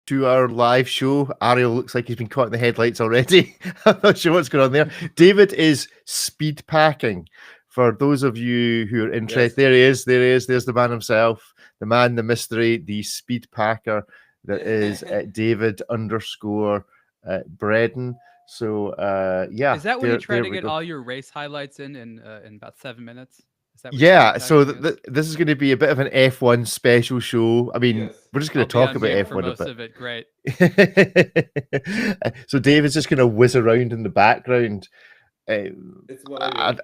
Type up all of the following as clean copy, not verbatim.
to our live show. Ariel looks like he's been caught in the headlights already. I'm not sure what's going on there. David is speed packing. For those of you who are interested, there he is. There's the man himself, the man, the mystery, the speed packer. That is David _ Braden. So yeah, is that when you try to get all your race highlights in about 7 minutes? Yeah, so this is going to be a bit of an F1 special show. I mean, we're just going to talk about F1 for most of it. Great. So David's just going to whiz around in the background. It's what I do.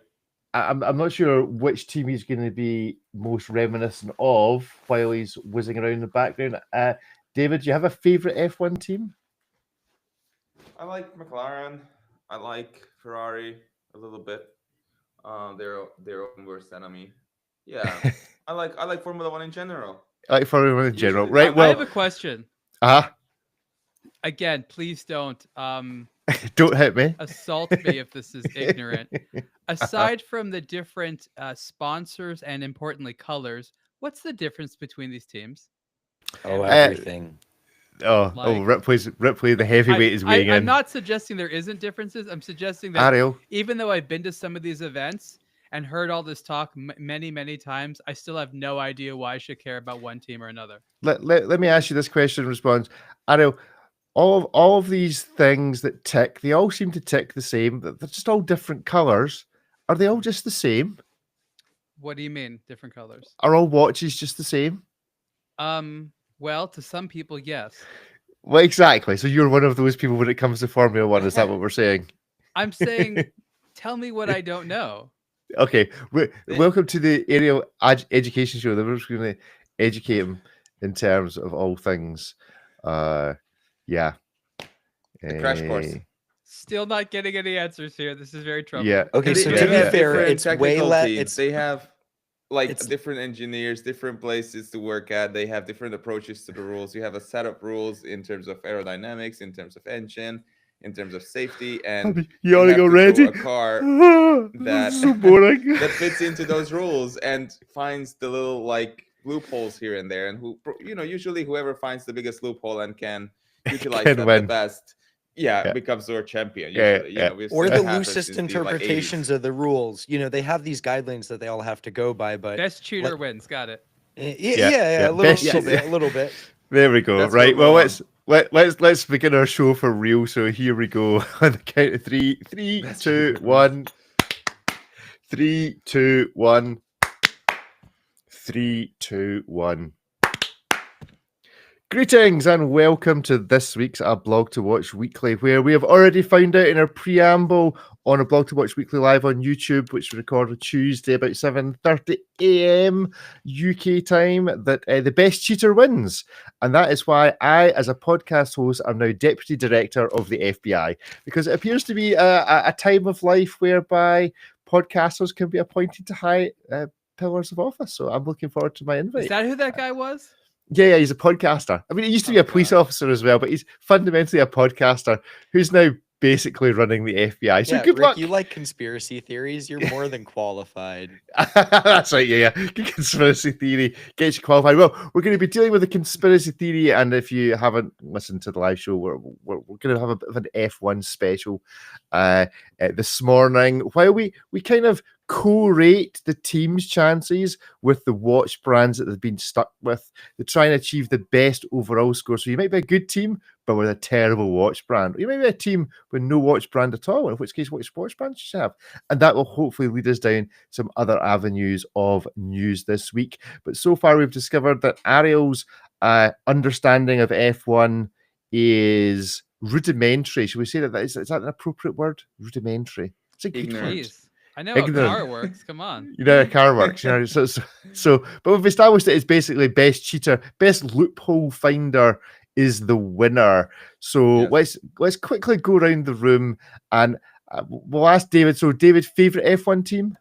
I'm not sure which team he's going to be most reminiscent of while he's whizzing around in the background. David, do you have a favorite F1 team? I like McLaren. I like Ferrari a little bit. Their own worst enemy. Yeah, I like Formula One in general. I like Formula One in general, right? I have a question. Again, please don't. Don't hit me. Assault me if this is ignorant. Aside from the different sponsors and importantly colors, what's the difference between these teams? Oh, everything. Ripley, the heavyweight is weighing in. I'm not suggesting there isn't differences. I'm suggesting that Ariel, even though I've been to some of these events and heard all this talk many, many times, I still have no idea why I should care about one team or another. Let me ask you this question in response. Ariel, all of these things that tick, they all seem to tick the same. They're just all different colors. Are they all just the same? What do you mean, different colors? Are all watches just the same? Well, to some people, yes. Well, exactly. So you're one of those people when it comes to Formula One. Is that what we're saying? I'm saying, tell me what I don't know. Okay. Welcome to the Ariel Education Show. We're just going to educate him in terms of all things. Yeah. The crash course. Still not getting any answers here. This is very troubling. Yeah. Okay, so to be fair, it's way less. They have different engineers, different places to work at. They have different approaches to the rules. You have a set of rules in terms of aerodynamics, in terms of engine, in terms of safety, and you have to go a car that so boring. that fits into those rules and finds the little loopholes here and there. And usually whoever finds the biggest loophole and can utilize that the best. Becomes their champion. Usually. Or the loosest interpretations of the rules. They have these guidelines that they all have to go by, but best cheater wins. Got it. Yeah, a little bit. There we go. That's right. Well, let's begin our show for real. So here we go on the count of three. 3, 2, 1. 3, 2, 1. 3, 2, 1. Greetings and welcome to this week's A Blog to Watch Weekly, where we have already found out in our preamble on A Blog to Watch Weekly live on YouTube, which we record on Tuesday about 7:30 a.m. UK time, that the best cheater wins. And that is why I, as a podcast host, am now Deputy Director of the FBI, because it appears to be a time of life whereby podcasters can be appointed to high pillars of office. So I'm looking forward to my invite. Is that who that guy was? Yeah, he's a podcaster. I mean, he used to be a police officer as well, but he's fundamentally a podcaster who's now basically running the FBI. So good luck. You like conspiracy theories? You're more than qualified. That's right. Yeah. Good conspiracy theory gets you qualified. Well, we're going to be dealing with a conspiracy theory, and if you haven't listened to the live show, we're going to have a bit of an F1 special this morning, while we kind of co-rate the team's chances with the watch brands that they've been stuck with to try and achieve the best overall score. So you might be a good team, but with a terrible watch brand. Or you might be a team with no watch brand at all, in which case, which watch brand should you have? And that will hopefully lead us down some other avenues of news this week. But so far, we've discovered that Ariel's understanding of F1 is rudimentary. Should we say that? Is that an appropriate word? Rudimentary. It's a good word. I know how a car works. Come on. You know how a car works. So, but we've established that it's basically best cheater, best loophole finder is the winner. So let's quickly go around the room and we'll ask David. So, David, favorite F1 team?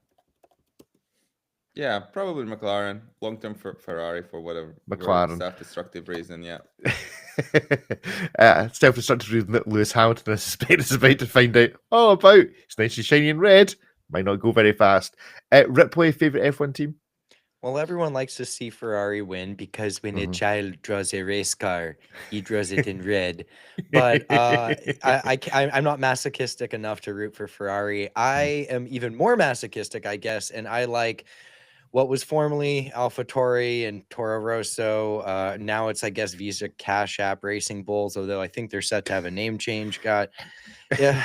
Yeah, probably McLaren. Long-term for Ferrari for whatever self-destructive reason. Yeah. Self-destructive reason that Lewis Hamilton, I suspect, is about to find out all about. It's nice and shiny and red. Might not go very fast. Ripley, favorite F1 team? Well, everyone likes to see Ferrari win because when a Mhm. child draws a race car, he draws it in red. But I'm not masochistic enough to root for Ferrari. I am even more masochistic, I guess, and I like what was formerly AlphaTauri and Toro Rosso. Now it's, I guess, Visa Cash App Racing Bulls, although I think they're set to have a name change. Yeah,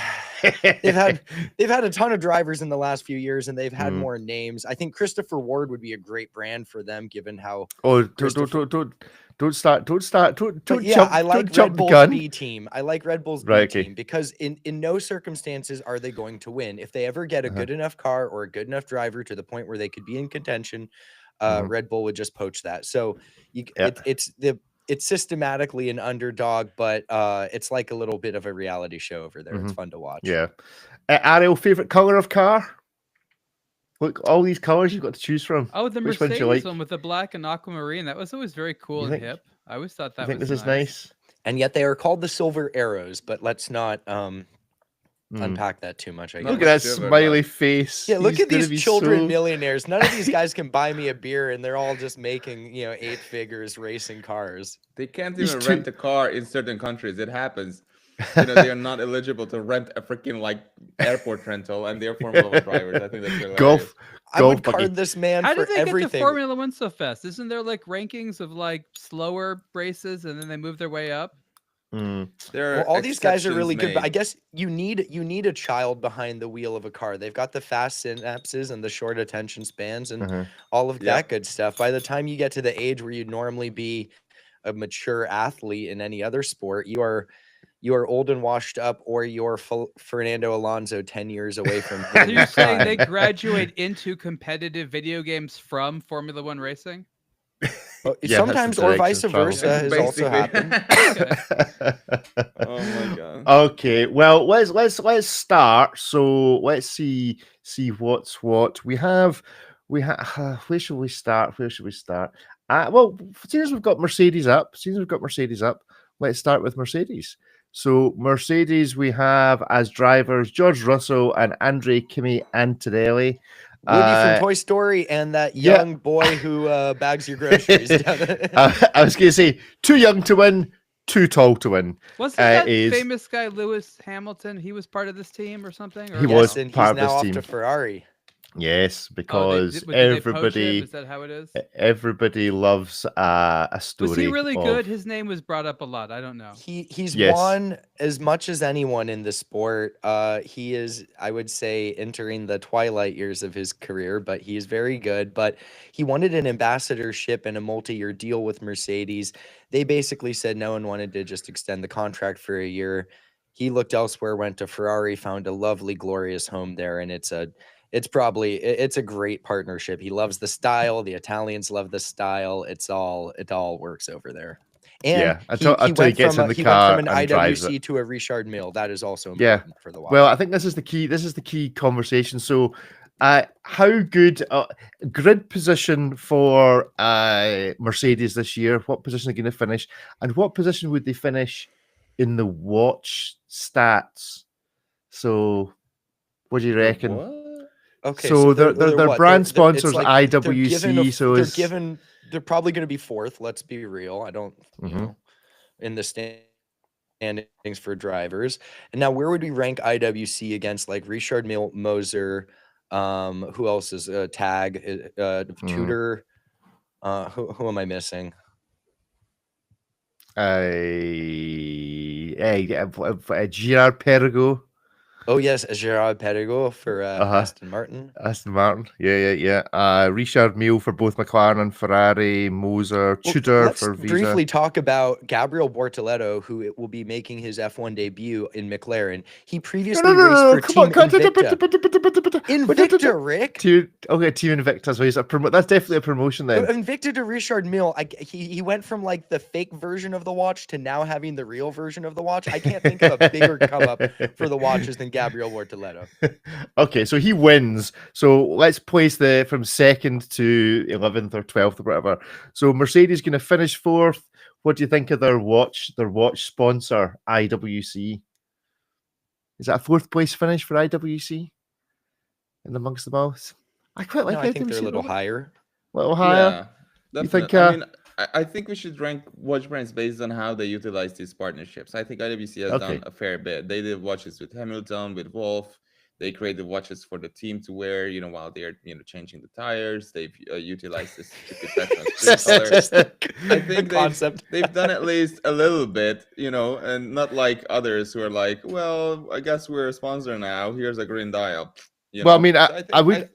they've had a ton of drivers in the last few years, and they've had Mm. more names. I think Christopher Ward would be a great brand for them, given how. Oh, don't Christopher- start. But yeah, jump. I like Don't jump Red the Bull's gun. B team. I like Red Bull's Right, B okay. team because in no circumstances are they going to win. If they ever get a good enough car or a good enough driver to the point where they could be in contention, Mhm. Red Bull would just poach that. So Yeah. it's systematically an underdog, but it's like a little bit of a reality show over there. It's fun to watch. Yeah. Ariel, favorite color of car? Look, all these colors you've got to choose from. Oh, the Which one do you Mercedes like? one with the black and aquamarine. That was always very cool You and think- hip. I always thought I that think was this is nice. And yet they are called the Silver Arrows, but let's not Mm. unpack that too much. I Not Look guess. at much that silver, smiley but- face. Yeah, look He's at gonna these be children so- millionaires. None of these guys can buy me a beer, and they're all just making 8 figures racing cars. They can't These even two- rent a car in certain countries. It happens. They are not eligible to rent a freaking airport rental, and they're Formula One drivers. I think that's hilarious. Golf. I would Golf buggy. card this man How for did they get to everything. Formula One so fast? Isn't there rankings of slower races and then they move their way up? Mm. There Well, all these guys are really good, but I made. guess you need a child behind the wheel of a car. They've got the fast synapses and the short attention spans and Uh-huh. all of Yep. that good stuff. By the time you get to the age where you'd normally be a mature athlete in any other sport, you are old and washed up, or you're Fernando Alonso 10 years away from So hitting you're his saying they prime. graduate into competitive video games from Formula One racing? Well, Yeah, that's the sometimes, or direction vice of travel. versa, has also happened. Oh my god. Okay, well, let's start. So let's see what's what. We have where should we start? Well, since we've got Mercedes up, let's start with Mercedes. So Mercedes, we have as drivers George Russell and Andre Kimi Antonelli. Woody from Toy Story and that yeah. young boy who bags your groceries. I was going to say, too young to win, too tall to win. Wasn't that is- famous guy Lewis Hamilton? He was part of this team or something? Or He Yes, was and he's part of now this off team. to Ferrari. Yes, Oh, because did they poach him? everybody Is that how it is? everybody loves a story. Was he really of- good? His name was brought up a lot. I don't know. He's Yes. won as much as anyone in the sport. He is, I would say, entering the twilight years of his career, but he is very good. But he wanted an ambassadorship and a multi-year deal with Mercedes. They basically said no and wanted to just extend the contract for a year. He looked elsewhere, went to Ferrari, found a lovely, glorious home there, and it's a great partnership. He loves the style. The Italians love the style. It all works over there. And Yeah, until he went gets from in the he car went from an and drives IWC it. to a Richard Mille. That is also Yeah. important for the watch. Well, I think this is the key. This is the key conversation. So, how good grid position for Mercedes this year? What position are they going to finish, and what position would they finish in the watch stats? So, what do you reckon? What? okay, so their what? brand It's sponsors like they're IWC. given So it's they're probably going to be fourth. Let's be real. I don't Mhm. in the standings for drivers. And now where would we rank IWC against Richard Mille, Moser? Who else is Tag? Tudor. Who am I missing? Gerard Perregaux. Oh yes, Gerard Perregaux for Aston Martin. Aston Martin, yeah. Richard Mille for both McLaren and Ferrari. Moser, Well, Tudor let's for Visa. briefly talk about Gabriel Bortoleto, who will be making his F1 debut in McLaren. He previously raced for Team Invicta. Invicta, Rick. Team Invicta. So he's that's definitely a promotion then. Invicta to Richard Mille. He went from the fake version of the watch to now having the real version of the watch. I can't think of a bigger come up for the watches than Gabriel Bortoleto. Okay, so he wins. So let's place from 2nd to 11th or 12th or whatever. So Mercedes going to finish 4th. What do you think of their watch sponsor, IWC? Is that a 4th place finish for IWC? And amongst them all? I quite like No, I think IWC. they're a little higher. a little higher. Yeah, You think? definitely. I mean, I think we should rank watch brands based on how they utilize these partnerships. I think IWC has Okay. done a fair bit. They did watches with Hamilton, with Wolf. They created watches for the team to wear, while they're, changing the tires. They've utilized this stupid veteran screen color. I think they've done at least a little bit, and not like others who are like, well, I guess we're a sponsor now. Here's a green dial. Well, I mean, I would,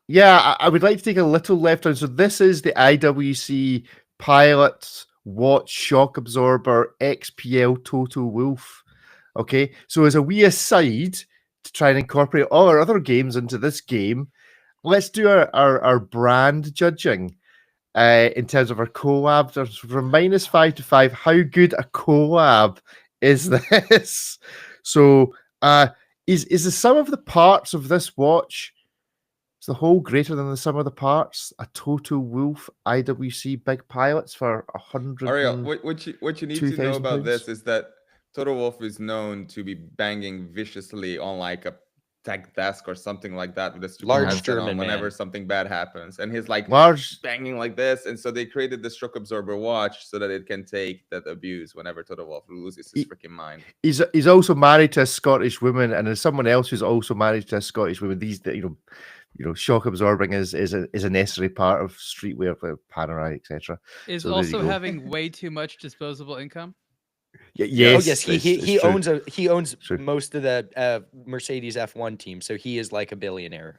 yeah, I would like to take a little left turn. So this is the IWC Pilot Watch Shock Absorber XPL Toto Wolf. Okay, so as a wee aside to try and incorporate all our other games into this game, let's do our brand judging in terms of our collab. From -5 to 5, how good a collab is this? So is the sum of the parts of this watch, is the whole greater than the sum of the parts? A Toto Wolf IWC Big Pilots for 100. Ariel, what you need to know about this is that Toto Wolf is known to be banging viciously on like a tech desk or something like that with a large German whenever man. something bad happens, and he's like large banging like this, and so they created the shock absorber watch so that it can take that abuse whenever Toto Wolf loses his freaking mind. He's also married to a Scottish woman, and there's someone else who's also married to a Scottish woman. These, shock absorbing is a necessary part of streetwear, Panerai, etc. Is so also having way too much disposable income. Yes. Oh yes, he owns most of the Mercedes F1 team, so he is like a billionaire.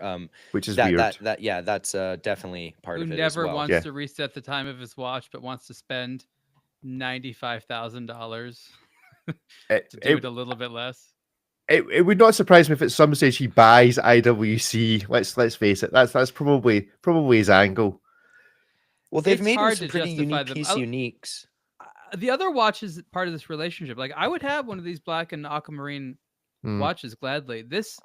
Which is weird. That's definitely part of it. Who never as well. wants to reset the time of his watch, but wants to spend $95,000 to do it a little bit less. It would not surprise me if at some stage he buys IWC. Let's face it, that's probably his angle. Well, they've made some pretty unique uniques. The other watch is part of this relationship. Like, I would have one of these black and aquamarine watches gladly. This,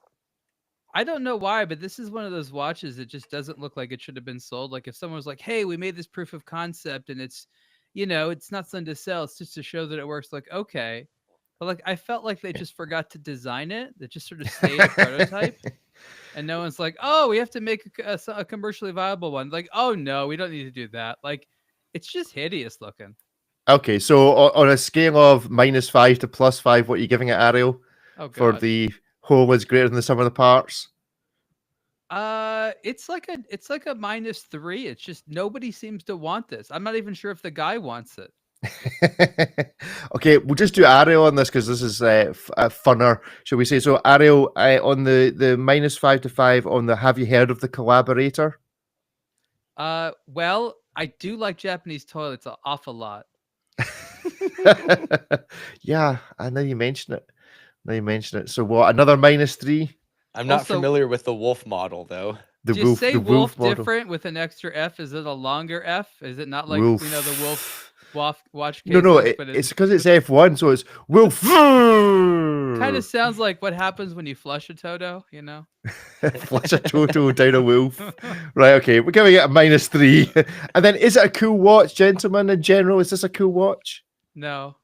I don't know why, but this is one of those watches that just doesn't look like it should have been sold. Like, if someone was like, hey, we made this proof of concept and it's, it's not something to sell, it's just to show that it works. Like, okay. But like, I felt like they just forgot to design it. They just sort of stayed a prototype. And no one's like, oh, we have to make a commercially viable one. Like, oh, no, we don't need to do that. Like, it's just hideous looking. Okay, so on a scale of -5 to +5, what are you giving it, Ariel? For the whole is greater than the sum of the parts? It's like a -3. It's just nobody seems to want this. I'm not even sure if the guy wants it. Okay, we'll just do Ariel on this because this is funner, shall we say? So Ariel, on the -5 to 5 on the, have you heard of the Collaborator? Well, I do like Japanese toilets an awful lot. Yeah, I know you mention it. So what? Another -3? I'm not familiar with the Wolf model though. Do you say Wolf different with an extra F? Is it a longer F? Is it not like Wolf. the Wolf watch case? No, it's because it's F1, so it's Wolf. Kind of sounds like what happens when you flush a Toto, Flush a Toto down a Wolf. Right, okay, we're giving it a -3. And then, is it a cool watch, gentlemen? In general, is this a cool watch? No.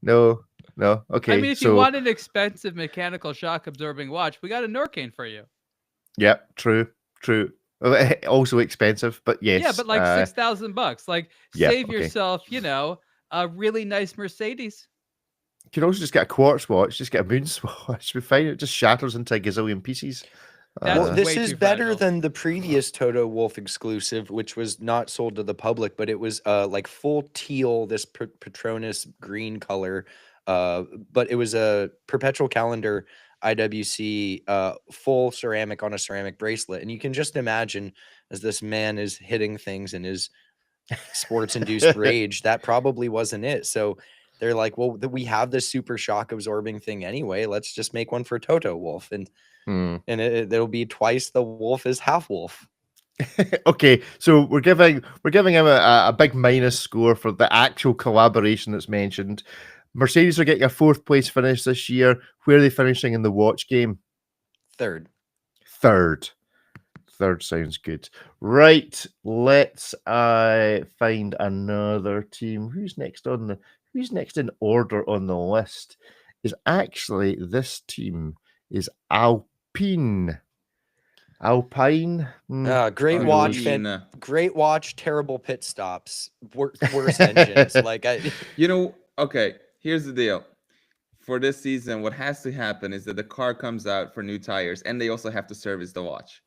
Okay. I mean, if you want an expensive mechanical shock absorbing watch, we got a Norqain for you. Yeah, true. Also expensive, but yes. Yeah, but like $6,000. Like, save yourself, a really nice Mercedes. You can also just get a quartz watch, just get a moon's watch. We find it just shatters into a gazillion pieces. Well, this is better than the previous Toto Wolf exclusive, which was not sold to the public, but it was like full teal, this Patronus green color. But it was a perpetual calendar IWC full ceramic on a ceramic bracelet. And you can just imagine as this man is hitting things in his sports induced rage, that probably wasn't it. So they're like, well, we have this super shock absorbing thing anyway. Let's just make one for Toto Wolf. And it'll be twice the wolf is half wolf. Okay, so we're giving him a big minus score for the actual collaboration that's mentioned. Mercedes are getting a 4th place finish this year. Where are they finishing in the watch game? Third sounds good. Right, let's find another team. Who's next in order on the list? Is actually this team is Alpine. Alpine. Great watch, great watch. Terrible pit stops. Worse engines. Like Okay. Here's the deal. For this season, what has to happen is that the car comes out for new tires, and they also have to service the watch.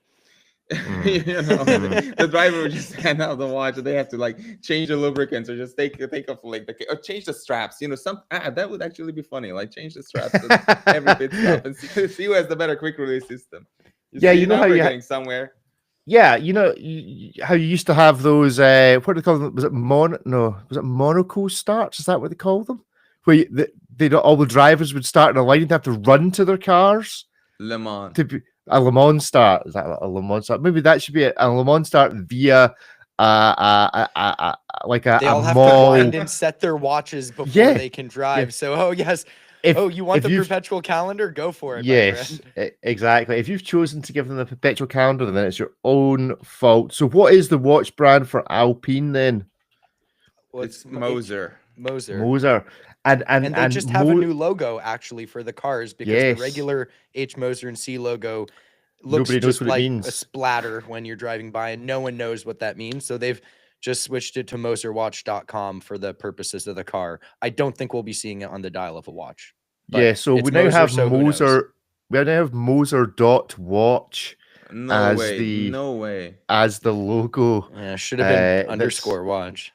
The driver would just hand out the watch, and they have to like change the lubricants or just take off like or change the straps. That would actually be funny. Like change the straps every pit stop and see who has the better quick release system. You know how you're getting somewhere. Yeah, how you used to have those. What do they call them? Was it Monaco starts? Is that what they call them? Where all the drivers would start in a line and have to run to their cars. Le Mans. A Le Mans start. Is that a Le Mans start? Maybe that should be a Le Mans start via they all have mall. to wind and set their watches before they can drive. So you want the perpetual calendar? Go for it. Yes, exactly. If you've chosen to give them the perpetual calendar, then it's your own fault. So what is the watch brand for Alpine then? Well, it's Moser. Moser. And they just have a new logo actually for the cars because the regular H Moser and C logo looks just like a splatter when you're driving by, and no one knows what that means. So they've just switched it to moserwatch.com for the purposes of the car. I don't think we'll be seeing it on the dial of a watch. So we now have Moser. We now have Moser.watch. No way. As the logo. Yeah, should have been underscore watch.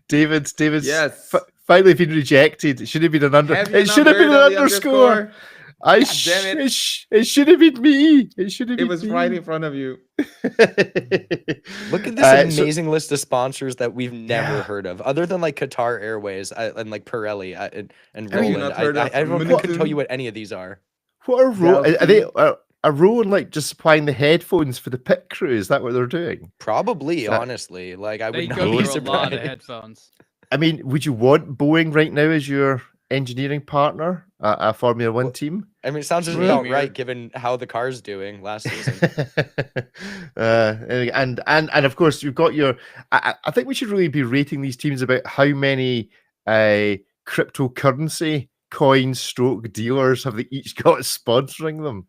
David's yes. Finally been rejected. It should have been an It should have been an underscore. It should have been me. It was right in front of you. Look at this amazing list of sponsors that we've never heard of, other than like Qatar Airways and like Pirelli and Roland. I couldn't tell you what any of these are. What are Roland like just supplying the headphones for the pit crew? Is that what they're doing? Probably, honestly. Like I would not be surprised. A lot of headphones. I mean, would you want Boeing right now as your engineering partner, a Formula One team? I mean, it sounds about right given how the car's doing last season. And of course, you've got your. I think we should really be rating these teams about how many cryptocurrency coins / dealers have they each got sponsoring them.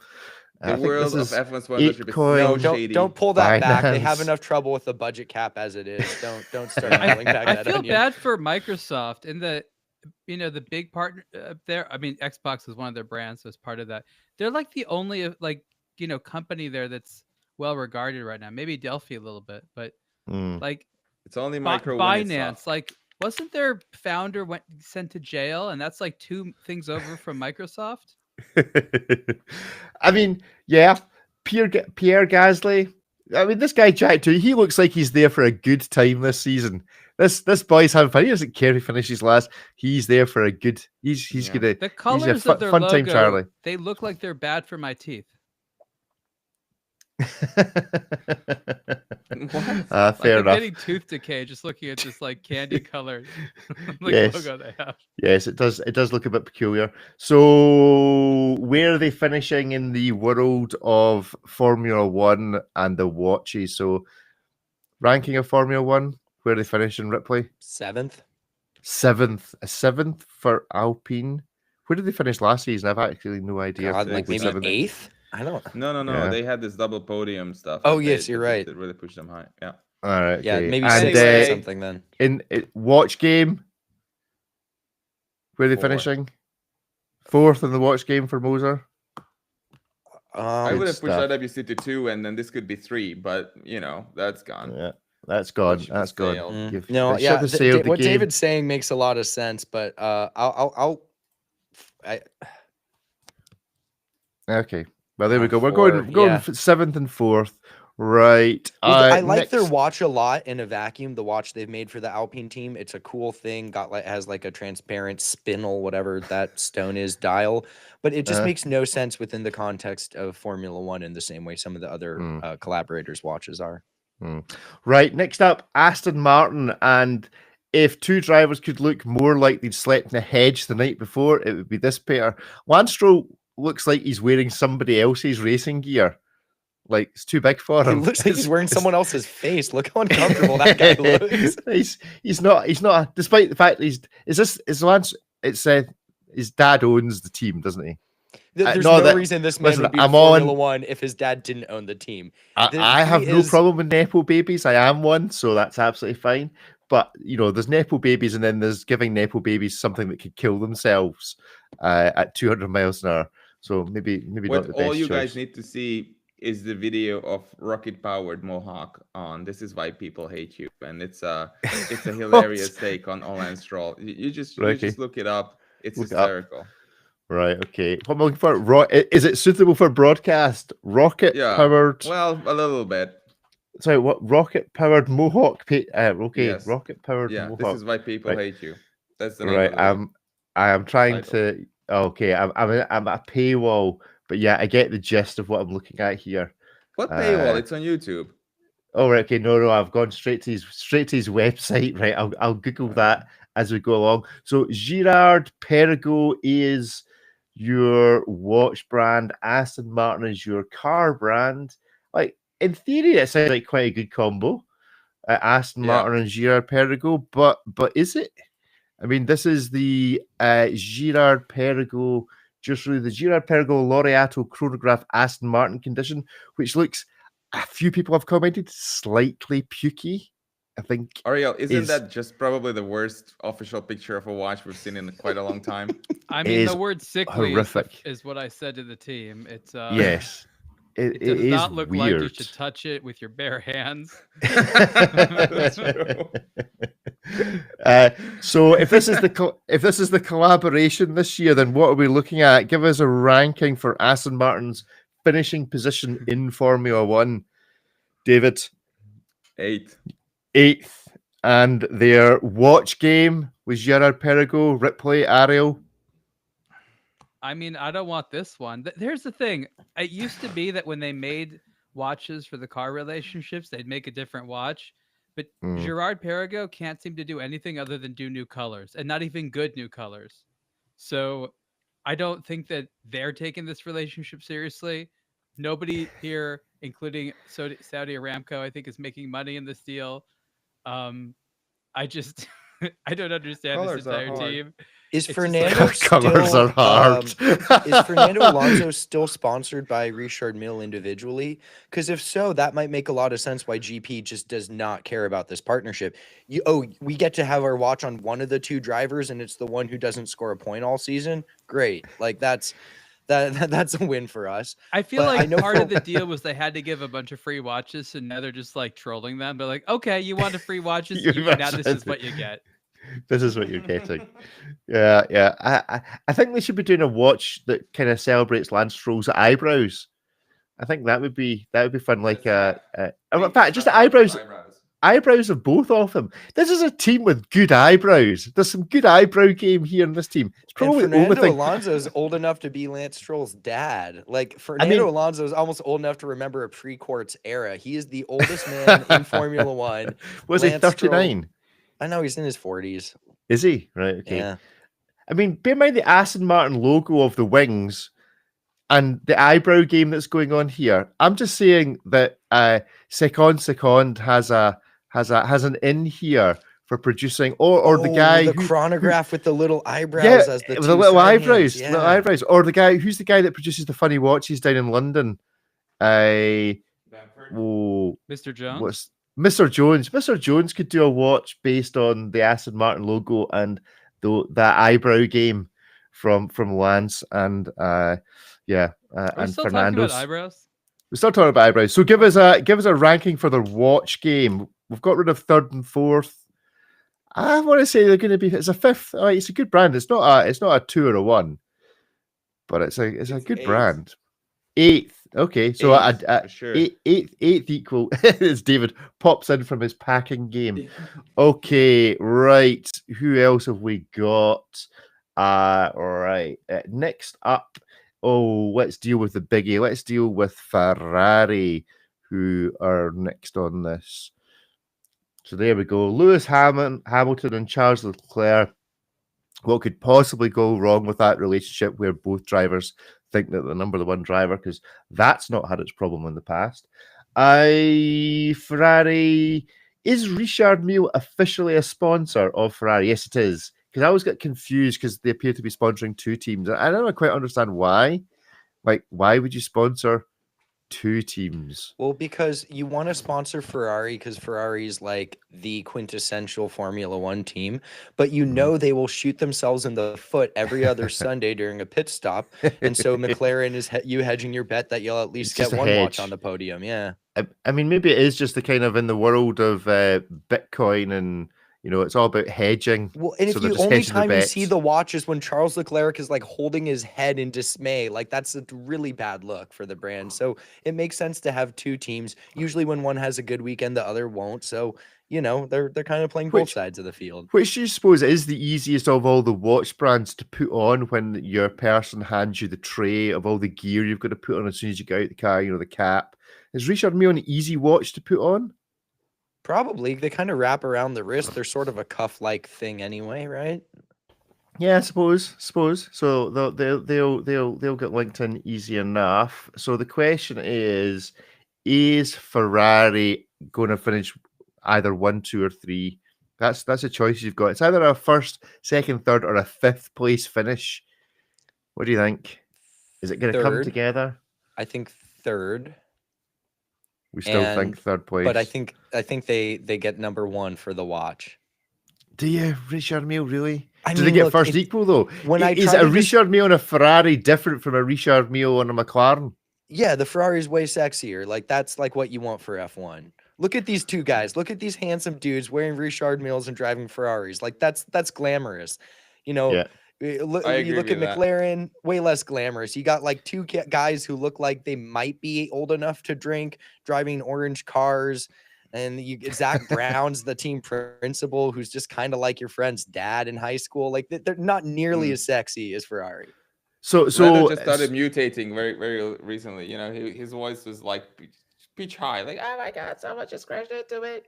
The world of F1 sponsorship is so shady. Don't pull that back. They have enough trouble with the budget cap as it is. Don't start pulling back that. I feel bad for Microsoft in the big partner there. I mean, Xbox is one of their brands, so it's part of that. They're like the only company there that's well regarded right now. Maybe Delphi a little bit, but like it's only micro. Binance, like wasn't their founder sent to jail, and that's like 2 things over from Microsoft. I mean, yeah, Pierre Gasly. I mean, this guy Jack too. He looks like he's there for a good time this season. This boy's having fun. He doesn't care if he finishes last. He's there for a good. He's gonna. The colors of their logo, time, Charlie. They look like they're bad for my teeth. Fair enough. I'm getting tooth decay just looking at this like candy colored logo they have. Yes, it does. It does look a bit peculiar. So, where are they finishing in the world of Formula One and the watches? So, ranking of Formula One, where are they finishing, Ripley? 7th. A 7th for Alpine. Where did they finish last season? I've actually no idea. God, like maybe 8th. I don't. No. Yeah. They had this double podium stuff. Oh yes, you're right. That really pushed them high. Yeah. All right. Yeah, okay. maybe and, something then. In watch game, where are they finishing? 4th in the watch game for Moser. I would have pushed IWC to 2, and then this could be 3, but that's gone. Yeah, that's gone. That's gone. What David's saying makes a lot of sense, but Okay. Well, there we go. We're going 7th and 4th. Right. Well, I like their watch a lot in a vacuum. The watch they've made for the Alpine team. It's a cool thing. Has like a transparent spindle, whatever that stone is, dial. But it just makes no sense within the context of Formula One in the same way some of the other collaborators' watches are. Right. Next up, Aston Martin. And if 2 drivers could look more like they'd slept in a hedge the night before, it would be this pair. Lance Stroll looks like he's wearing somebody else's racing gear. Like it's too big for him. He looks like he's wearing someone else's face. Look how uncomfortable that guy looks. He's not. Despite the fact his dad owns the team, doesn't he? There's no reason this man would be in Formula One if his dad didn't own the team. I have no problem with Nepo babies. I am one, so that's absolutely fine. But, there's Nepo babies, and then there's giving Nepo babies something that could kill themselves at 200 miles an hour. So maybe not the best all you choice. Guys need to see is the video of rocket-powered Mohawk on "This Is Why People Hate You," and it's a hilarious take on Lance Stroll. You just look it up. It's hysterical. Right. Okay. What I'm looking for? Is it suitable for broadcast? Rocket-powered. Well, a little bit. Sorry. What? Rocket-powered Mohawk. Okay. Yes. Rocket-powered Mohawk. This is why people hate you. That's the name right. Of it. I am trying to. Okay. I'm at a paywall. But yeah, I get the gist of what I'm looking at here. What paywall? It's on YouTube. Oh, right. Okay. No. I've gone straight to his website. Right. I'll Google that as we go along. So Girard Perregaux is your watch brand. Aston Martin is your car brand. Like, in theory, it sounds like quite a good combo. Aston Martin and Girard Perregaux. But is it? I mean, this is the Girard Perregaux. Just through the Girard Perregaux Laureato Chronograph Aston Martin condition, which looks, a few people have commented, slightly pukey. I think. Ariel, isn't that just probably the worst official picture of a watch we've seen in quite a long time? I mean, the word sickly is what I said to the team. It's yes. It does not look weird. like you should touch it with your bare hands. That's true. So if this is the collaboration this year, then what are we looking at? Give us a ranking for Aston Martin's finishing position in Formula One, David. 8th. And their watch game was Girard Perregaux, Ripley, Ariel. I mean, I don't want this one. Here's the thing. It used to be that when they made watches for the car relationships, they'd make a different watch. But Girard Perregaux can't seem to do anything other than do new colors, and not even good new colors. So I don't think that they're taking this relationship seriously. Nobody here, including Saudi Aramco, I think, is making money in this deal. I just I don't understand Colors this entire team. Is Fernando colors are hard? Is Fernando Alonso still sponsored by Richard Mille individually? Because if so, that might make a lot of sense why GP just does not care about this partnership. We get to have our watch on one of the two drivers, and it's the one who doesn't score a point all season. Great, like that's a win for us. I feel like part of the deal was they had to give a bunch of free watches, and now they're just like trolling them. They're like, okay, you want a free watches? Now this is what you get. This is what you're getting. Yeah. I think they should be doing a watch that kind of celebrates Lance Stroll's eyebrows. I think that would be fun. Like in fact, just eyebrows of both of them. This is a team with good eyebrows. There's some good eyebrow game here in this team. It's probably Fernando Alonso is old enough to be Lance Stroll's dad. Like Fernando Alonso is almost old enough to remember a pre-Quartz era. He is the oldest man in Formula One. Was he 39? I know he's in his 40s. Is he? Right. Okay. Yeah. I mean, bear in mind the Aston Martin logo of the wings and the eyebrow game that's going on here. I'm just saying that Second has an in here for producing, or the guy the chronograph with the little eyebrows as the little eyebrows, or who's the guy that produces the funny watches down in London? Mr. Jones. Mr. Jones. Mr. Jones could do a watch based on the Aston Martin logo and that eyebrow game from Lance and and Fernando's. Eyebrows? We're still talking about eyebrows. So give us a ranking for the watch game. We've got rid of third and fourth. I want to say they're going to be. It's a fifth. It's a good brand. It's not a 2 or a 1, but it's a good brand. 8th. Okay, so eighth equal as David pops in from his packing game. Okay, right. Who else have we got? Right. Next up. Oh, let's deal with the biggie. Let's deal with Ferrari, who are next on this. So there we go. Lewis Hamilton and Charles Leclerc. What could possibly go wrong with that relationship where both drivers think that the number one driver, because that's not had its problem in the past. Ferrari, is Richard Mille officially a sponsor of Ferrari? Yes, it is. Because I always get confused because they appear to be sponsoring two teams. I don't quite understand why. Like, why would you sponsor 2 teams? Well, because you want to sponsor Ferrari because Ferrari is like the quintessential Formula One team, but you know they will shoot themselves in the foot every other Sunday during a pit stop, and so McLaren is you hedging your bet that you'll at least get one watch on the podium. Yeah, I mean, maybe it is just the kind of in the world of Bitcoin and. It's all about hedging. Well, and if you only time you see the watch is when Charles Leclerc is like holding his head in dismay, like that's a really bad look for the brand. So it makes sense to have 2 teams. Usually when one has a good weekend, the other won't. So, they're kind of playing both sides of the field. Which you suppose is the easiest of all the watch brands to put on when your person hands you the tray of all the gear you've got to put on as soon as you get out the car, the cap. Is Richard Mille an easy watch to put on? Probably. They kind of wrap around the wrist. They're sort of a cuff-like thing anyway, right? Yeah, I suppose. So they'll get linked in easy enough. So the question is Ferrari going to finish either 1, 2, or 3? That's a choice you've got. It's either a first, second, third, or a 5th place finish. What do you think? Is it going to come together? I think 3rd. We still think 3rd place, but I think they get number 1 for the watch. Do you, Richard Mille? Really? Do they get first equal though? Is a Richard Mille on a Ferrari different from a Richard Mille on a McLaren? Yeah, the Ferrari is way sexier. Like that's like what you want for F1. Look at these 2 guys. Look at these handsome dudes wearing Richard Milles and driving Ferraris. Like that's glamorous. Yeah. You look at McLaren, way less glamorous. You got like 2 guys who look like they might be old enough to drink, driving orange cars. And Zach Brown's the team principal, who's just kind of like your friend's dad in high school. Like they're not nearly as sexy as Ferrari. So Lando just started mutating very, very recently. His voice was like pitch high, like, oh my God, someone just crashed into it.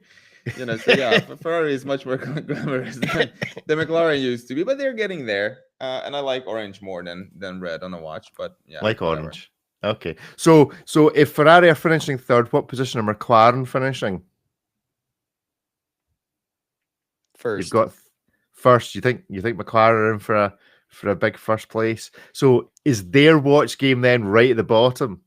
So yeah, Ferrari is much more glamorous than the McLaren used to be, but they're getting there. And I like orange more than red on a watch, but yeah. Like orange. Okay. So if Ferrari are finishing 3rd, what position are McLaren finishing? 1st. You've got 1st. You think McLaren are in for a big 1st place? So is their watch game then right at the bottom?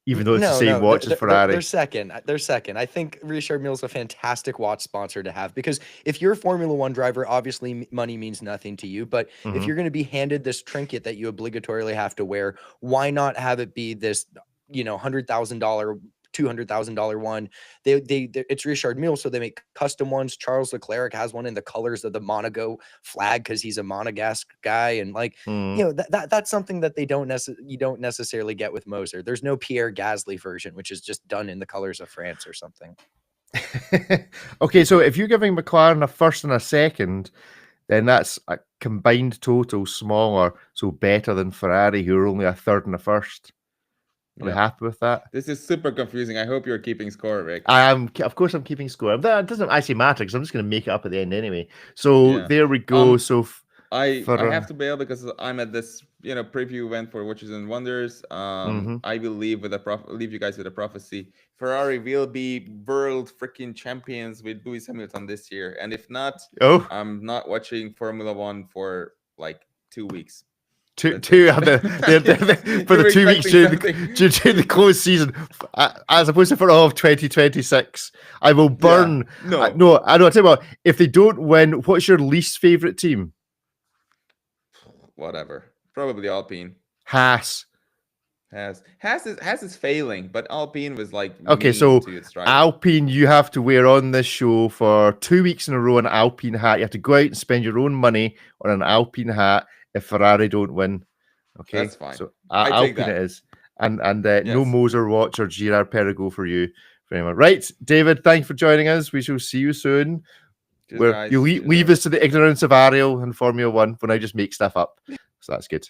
Even though it's the same watch as Ferrari. They're second. I think Richard Mille is a fantastic watch sponsor to have because if you're a Formula One driver, obviously money means nothing to you. But if you're going to be handed this trinket that you obligatorily have to wear, why not have it be this, $100,000, $200,000 one? It's Richard Mille, so they make custom ones. Charles Leclerc has one in the colors of the Monaco flag because he's a Monegasque guy, and that's something that you don't necessarily get with Moser. There's no Pierre Gasly version, which is just done in the colors of France or something. Okay, so if you're giving McLaren a 1st and a 2nd, then that's a combined total smaller, so better than Ferrari, who are only a 3rd and a 1st. Are you happy with that? This is super confusing. I hope you're keeping score, Rick. I am. Of course, I'm keeping score. That doesn't actually matter because I'm just going to make it up at the end anyway. So there we go. I have to bail because I'm at this preview event for Watches and Wonders. I will leave you guys with a prophecy. Ferrari will be world freaking champions with Lewis Hamilton this year, and if not, I'm not watching Formula One for like 2 weeks. For the 2 weeks during the closed season, as opposed to for all of 2026, I will burn. I know. I tell you what, if they don't win, what's your least favorite team? Whatever, probably Alpine. Haas is failing, but Alpine was like okay. So Alpine, you have to wear on this show for 2 weeks in a row an Alpine hat. You have to go out and spend your own money on an Alpine hat. If Ferrari don't win, okay, that's fine. So Alpine it is, and no Moser watch or Girard Perregaux for you, for anyone. Right, David, thank you for joining us. We shall see you soon. You leave us to the ignorance of Ariel and Formula One when I just make stuff up. So that's good.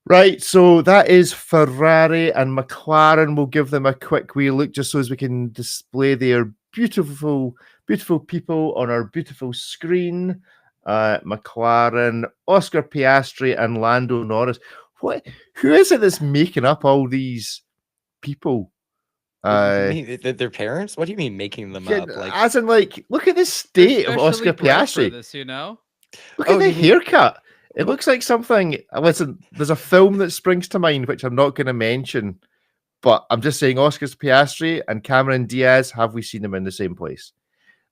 Right, so that is Ferrari and McLaren. We'll give them a quick wee look just so as we can display their beautiful, beautiful people on our beautiful screen. McLaren, Oscar Piastri, and Lando Norris. Who is it that's making up all these people? Their parents? What do you mean making them up? Like, as in, like, look at the state of Oscar Piastri. This, Look at the haircut. It looks like something. Listen, there's a film that springs to mind, which I'm not going to mention, but I'm just saying Oscar Piastri and Cameron Diaz, have we seen them in the same place?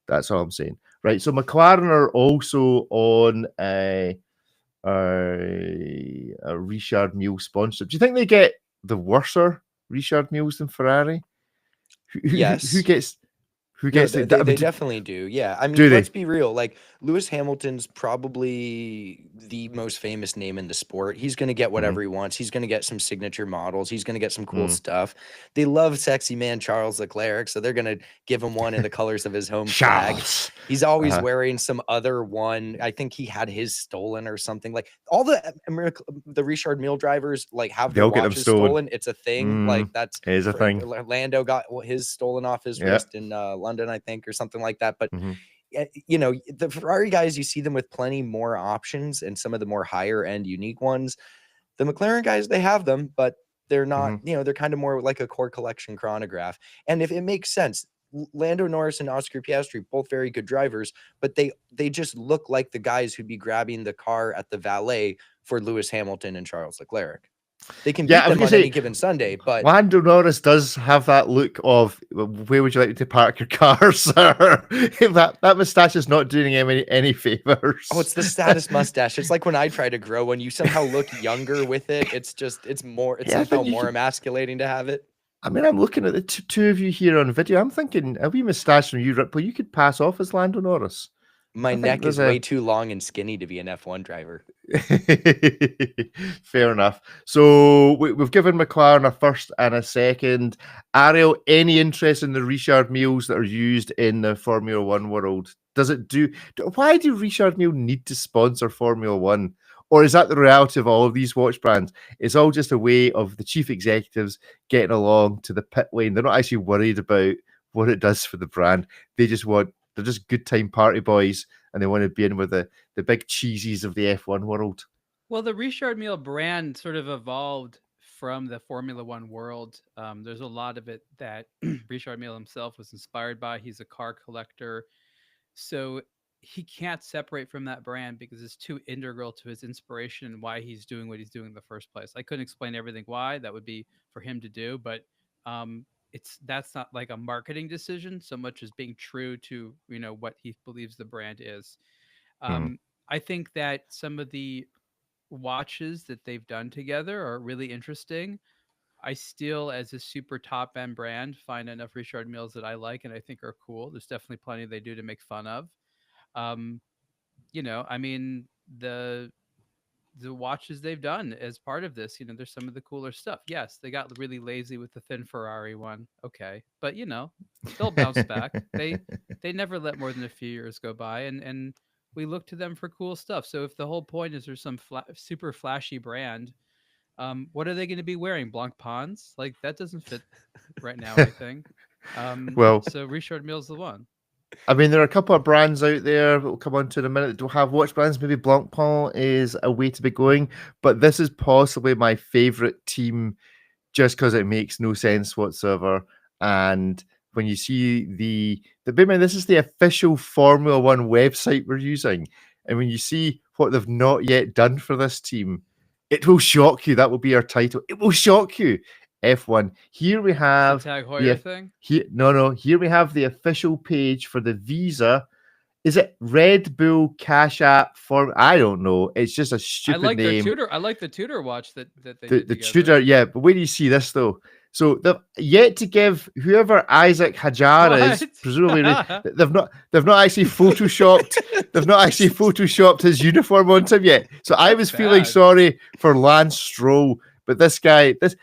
That's all I'm saying. Right. So McLaren are also on a Richard Mille sponsorship. Do you think they get the worser Richard Milles than Ferrari? Yes. Who gets? Who No, gets they, it? they, they definitely do. Yeah. I mean, Do they? let's be real. Like, Lewis Hamilton's probably the most famous name in the sport. He's going to get whatever he wants. He's going to get some signature models. He's going to get some cool stuff. They love sexy man Charles Leclerc, so they're going to give him one in the colors of his home flag. He's always wearing some other one. I think he had his stolen or something. Like, all the Richard Mille drivers like have their watches stolen. It's a thing. Like, that's it is a thing. Lando got his stolen off his wrist in London, I think, or something like that. But you know, the Ferrari guys, you see them with plenty more options and some of the more higher end unique ones. The McLaren guys, they have them, but they're not, you know, they're kind of more like a core collection chronograph. And if it makes sense, Lando Norris and Oscar Piastri, both very good drivers, but they just look like the guys who'd be grabbing the car at the valet for Lewis Hamilton and Charles Leclerc. They can beat them on any given Sunday, but Lando Norris does have that look of, where would you like to park your car, sir? that moustache is not doing him any favors. Oh, it's the saddest mustache. It's like when I try to grow one, you somehow look younger with it. It's somehow more emasculating to have it. I mean, I'm looking at the two of you here on video. I'm thinking, a wee moustache from you, Ripley, you could pass off as Lando Norris. My neck is way too long and skinny to be an F1 driver. Fair enough. So we've given McLaren a first and a second. Ariel, any interest in the Richard Milles that are used in the Formula One world? Does it do? Why do Richard Mille need to sponsor Formula One? Or is that the reality of all of these watch brands? It's all just a way of the chief executives getting along to the pit lane. They're not actually worried about what it does for the brand. They're just good time party boys, and they want to be in with the big cheesies of the F1 world. Well, the Richard Mille brand sort of evolved from the Formula One world. There's a lot of it that Richard Mille himself was inspired by. He's a car collector. So he can't separate from that brand because it's too integral to his inspiration and why he's doing what he's doing in the first place. I couldn't explain everything why. That would be for him to do, but that's not like a marketing decision so much as being true to, you know, what he believes the brand is. I think that some of the watches that they've done together are really interesting. I still, as a super top end brand, find enough Richard Milles that I like and I think are cool. There's definitely plenty they do to make fun of. You know, I mean, the watches they've done as part of this, you know, there's some of the cooler stuff. Yes, they got really lazy with the thin Ferrari one. Okay. But you know, they'll bounce back. They never let more than a few years go by, and we look to them for cool stuff. So if the whole point is there's some super flashy brand, what are they going to be wearing? Blancpains? Like, that doesn't fit right now, I think. Well, so Richard Mille's the one. I mean, there are a couple of brands out there that we'll come on to in a minute that don't have watch brands. Maybe Blancpain is a way to be going, but this is possibly my favorite team just because it makes no sense whatsoever. And when you see this is the official Formula One website we're using, and when you see what they've not yet done for this team, it will shock you. That will be our title. It will shock you. F1. Here we have the Tag Heuer thing. Here we have the official page for the Visa. Is it Red Bull Cash App Form? I don't know. It's just a stupid name. I like the Tudor watch that they the Tudor. Yeah, but where do you see this though? So they've yet to give whoever Isaac Hajara is, presumably they've not actually photoshopped. They've not actually photoshopped his uniform onto him yet. So I was feeling sorry for Lance Stroll. But this guy, they've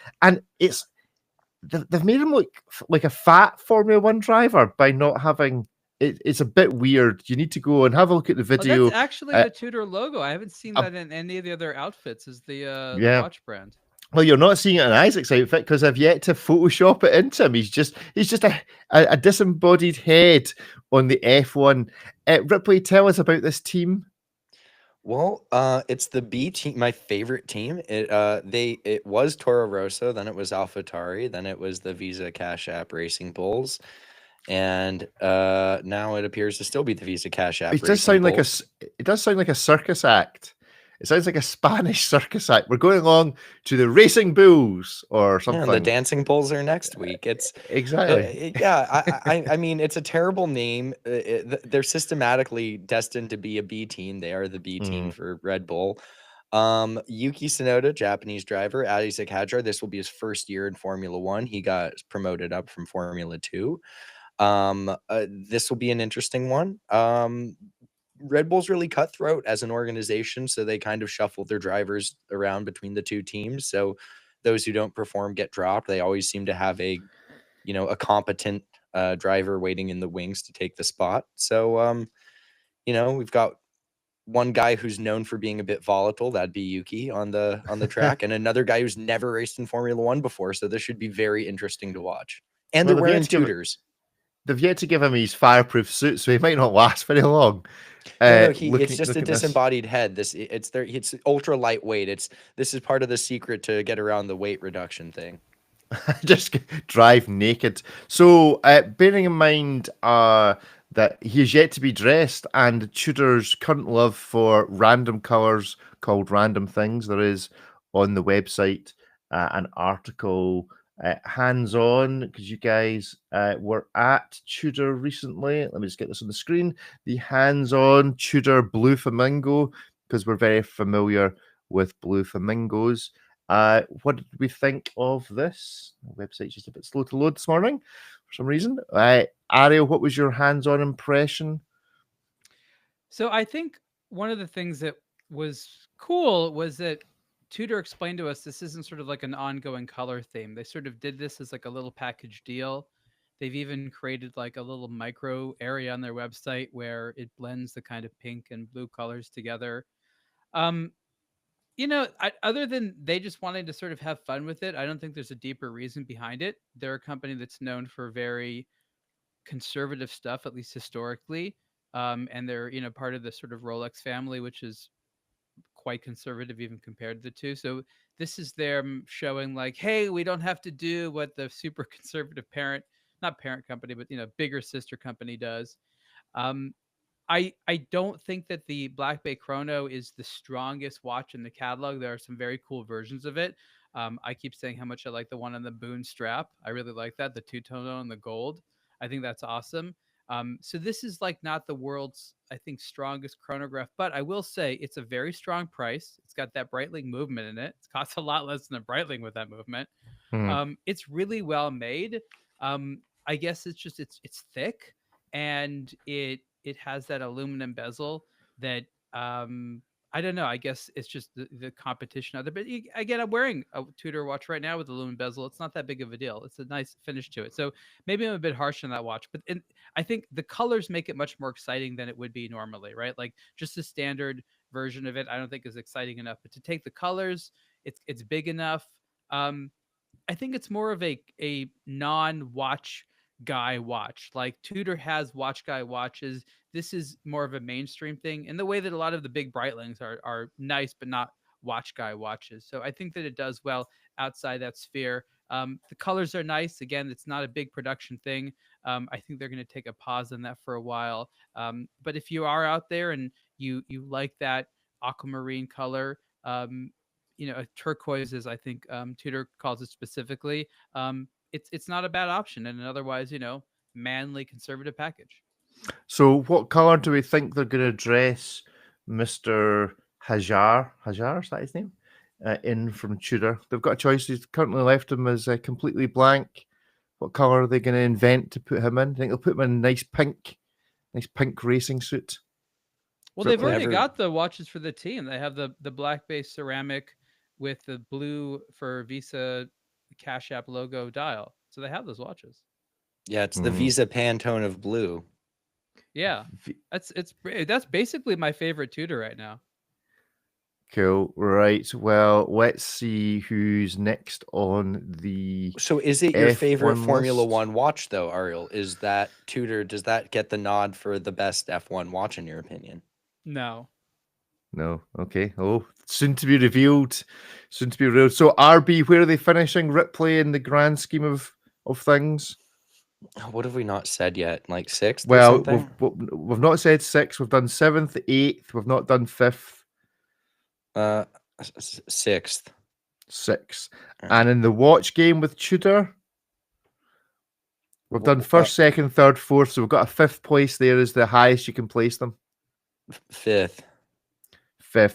made him look like a fat Formula One driver by not having it. It's a bit weird. You need to go and have a look at the video. That's actually the Tudor logo. I haven't seen that in any of the other outfits. Is the watch brand? Well, you're not seeing it in Isaac's outfit because I've yet to Photoshop it into him. He's just a disembodied head on the F1. Ripley, tell us about this team. Well, it's the B team, my favorite team. It was Toro Rosso, then it was AlphaTauri, then it was the Visa Cash App Racing Bulls, and now it appears to still be the Visa Cash App. It does sound like a circus act. It sounds like a Spanish circus act. We're going along to the Racing Bulls or Yeah, something. and the Dancing Bulls are next week. It's exactly. I mean, it's a terrible name. They're systematically destined to be a B team. They are the B team for Red Bull. Yuki Tsunoda, Japanese driver, Adi Zakadra. This will be his first year in Formula One. He got promoted up from Formula 2. This will be an interesting one. Red Bull's really cutthroat as an organization, so they kind of shuffle their drivers around between the two teams. So those who don't perform get dropped. They always seem to have a competent driver waiting in the wings to take the spot. So we've got one guy who's known for being a bit volatile, that'd be Yuki on the track, and another guy who's never raced in Formula One before. So this should be very interesting to watch. And they're wearing Tudors. They've yet to give him his fireproof suit, so he might not last very long. It's just a disembodied head. It's ultra lightweight. This is part of the secret to get around the weight reduction thing. Just drive naked. So bearing in mind that he is yet to be dressed, and Tudor's current love for random colours called Random Things, there is on the website an article hands-on, because you guys were at Tudor recently. Let me just get this on the screen. The hands-on Tudor Blue Flamingo, because we're very familiar with Blue Flamingos. What did we think of this? The website's just a bit slow to load this morning for some reason. Ariel, what was your hands-on impression? So I think one of the things that was cool was that Tudor explained to us this isn't sort of like an ongoing color theme. They sort of did this as like a little package deal. They've even created like a little micro area on their website where it blends the kind of pink and blue colors together. Other than they just wanting to sort of have fun with it, I don't think there's a deeper reason behind it. They're a company that's known for very conservative stuff, at least historically. And they're, part of the sort of Rolex family, which is quite conservative even compared to the two. So this is them showing like, hey, we don't have to do what the super conservative not parent company, but bigger sister company does. I don't think that the Black Bay Chrono is the strongest watch in the catalog. There are some very cool versions of it. I keep saying how much I like the one on the Boone strap. I really like that, the two-tone and the gold. I think that's awesome. So this is like not the world's, I think, strongest chronograph, but I will say it's a very strong price. It's got that Breitling movement in it. It costs a lot less than a Breitling with that movement. It's really well made. I guess it's thick, and it has that aluminum bezel that I don't know. I guess it's just the competition of it. But again, I'm wearing a Tudor watch right now with aluminum bezel. It's not that big of a deal. It's a nice finish to it. So maybe I'm a bit harsh on that watch, but I think the colors make it much more exciting than it would be normally, right? Like just the standard version of it, I don't think is exciting enough. But to take the colors, it's big enough. I think it's more of a non-watch guy watch. Like Tudor has watch guy watches. This is more of a mainstream thing in the way that a lot of the big Breitlings are nice, but not watch guy watches. So I think that it does well outside that sphere. The colors are nice. Again, it's not a big production thing. I think they're going to take a pause on that for a while. But if you are out there and you like that aquamarine color, turquoise, as I think Tudor calls it specifically, it's not a bad option in an otherwise, manly conservative package. So what color do we think they're going to dress Mr. Hajar? Hajar, is that his name? In from Tudor. They've got a choice. He's currently left him as completely blank. What color are they going to invent to put him in? I think they'll put him in a nice pink racing suit. Well, they've already got the watches for the team. They have the black base ceramic with the blue for Visa Cash App logo dial. So they have those watches. Yeah, it's the Visa Pantone of blue. Yeah, that's basically my favorite Tudor right now. Cool. Right. Well, let's see who's next on the. So, is it your favorite Formula One watch, though, Ariel? Is that Tudor? Does that get the nod for the best F1 watch, in your opinion? No. Okay. Oh, soon to be revealed. So, RB, where are they finishing Ripley in the grand scheme of things? What have we not said yet? Like sixth? Well, we've not said sixth. We've done seventh, eighth. We've not done fifth. Sixth. And in the watch game with Tudor, we've done first, second, third, fourth. So we've got a fifth place there is the highest you can place them. Fifth.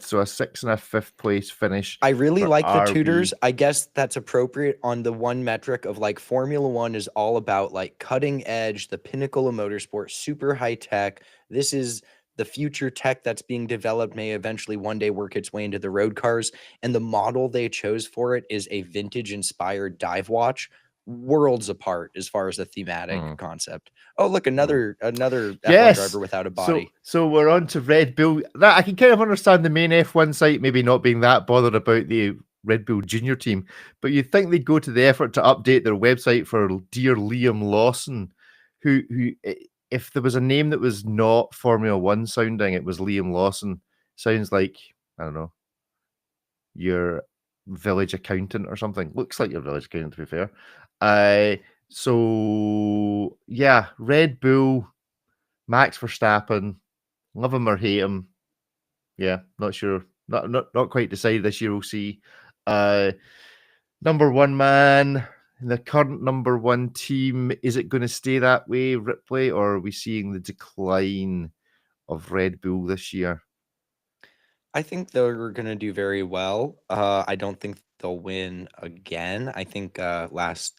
So a 6th and a 5th place finish. I really like the RB. Tudors. I guess that's appropriate on the one metric of like Formula One is all about like cutting edge, the pinnacle of motorsport, super high tech. This is the future tech that's being developed, may eventually one day work its way into the road cars. And the model they chose for it is a vintage inspired dive watch, worlds apart as far as the thematic concept. Oh, look, another F1 driver without a body. So we're on to Red Bull. That I can kind of understand the main F1 site maybe not being that bothered about the Red Bull Junior team, but you'd think they'd go to the effort to update their website for dear Liam Lawson, who if there was a name that was not Formula One sounding, it was Liam Lawson. Sounds like, I don't know, your village accountant or something. Looks like your village accountant, to be fair. So yeah, Red Bull, Max Verstappen, love him or hate him. Yeah, not sure. Not quite decided this year. We'll see. Number one man, the current number one team. Is it going to stay that way, Ripley, or are we seeing the decline of Red Bull this year? I think they're going to do very well. I don't think they'll win again. I think the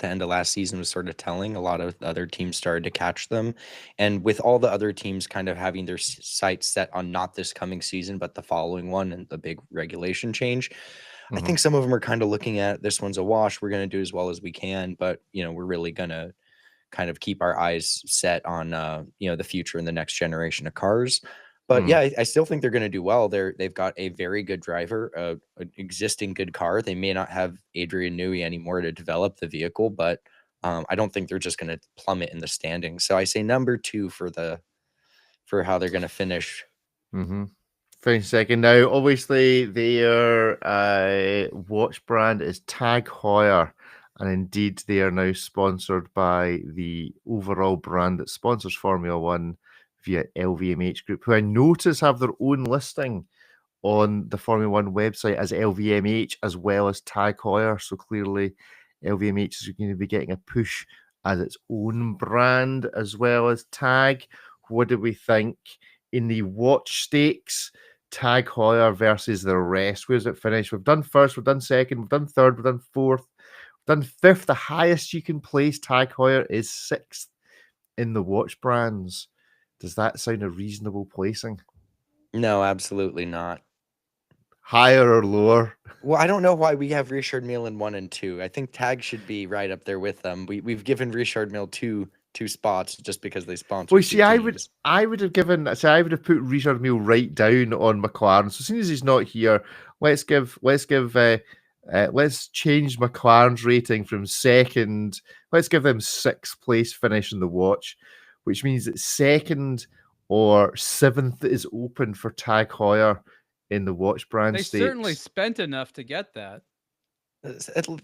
end of last season was sort of telling. A lot of the other teams started to catch them. And with all the other teams kind of having their sights set on not this coming season, but the following one and the big regulation change, I think some of them are kind of looking at this one's a wash. We're going to do as well as we can, but we're really going to kind of keep our eyes set on the future and the next generation of cars. But yeah, I still think they're going to do well. They've got a very good driver, an existing good car. They may not have Adrian Newey anymore to develop the vehicle, but I don't think they're just going to plummet in the standings. So I say number 2 for how they're going to finish. Finish second. Now, obviously, their watch brand is Tag Heuer, and indeed, they are now sponsored by the overall brand that sponsors Formula One via LVMH Group, who I notice have their own listing on the Formula One website as LVMH as well as Tag Heuer. So clearly, LVMH is going to be getting a push as its own brand as well as Tag. What do we think in the watch stakes? Tag Heuer versus the rest. Where's it finished? We've done first, we've done second, we've done third, we've done fourth, we've done fifth. The highest you can place Tag Heuer is 6th in the watch brands. Does that sound a reasonable placing? No, absolutely not. Higher or lower? Well, I don't know why we have Richard Mille in 1 and 2. I think Tag should be right up there with them. We've given Richard Mille two spots just because they sponsor. Well, see, I would have put Richard Mille right down on McLaren. So as soon as he's not here, let's change McLaren's rating from second. Let's give them 6th place finish in the watch, which means that 2nd or 7th is open for Tag Heuer in the watch brand They stakes. certainly spent enough to get that.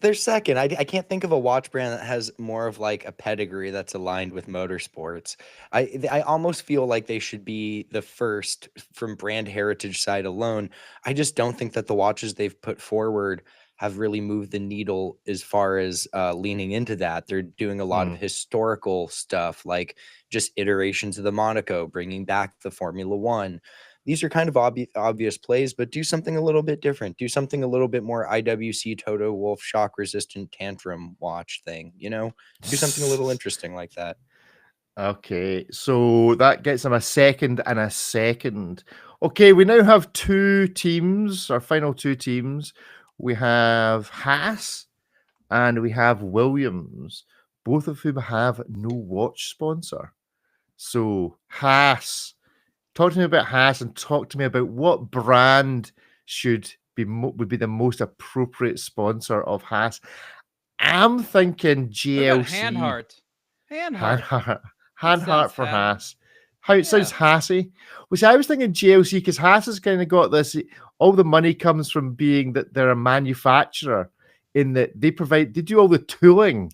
They're second. I can't think of a watch brand that has more of like a pedigree that's aligned with motorsports. I almost feel like they should be the first from brand heritage side alone. I just don't think that the watches they've put forward have really moved the needle as far as leaning into that. They're doing a lot of historical stuff, like just iterations of the Monaco, bringing back the Formula One. These are kind of obvious plays, but do something a little bit different. Do something a little bit more IWC, Toto Wolff, shock resistant tantrum watch thing, Do something a little interesting like that. Okay, so that gets them a 2nd and a 2nd. Okay, we now have 2 teams, our final 2 teams. We have Haas and we have Williams, both of whom have no watch sponsor. So Haas, talk to me about Haas and talk to me about what brand would be the most appropriate sponsor of Haas. I'm thinking GLC. Hanhart for Haas. How it sounds Haasy. Which I was thinking GLC because Haas has kind of got this. All the money comes from being that they're a manufacturer in that they do all the tooling.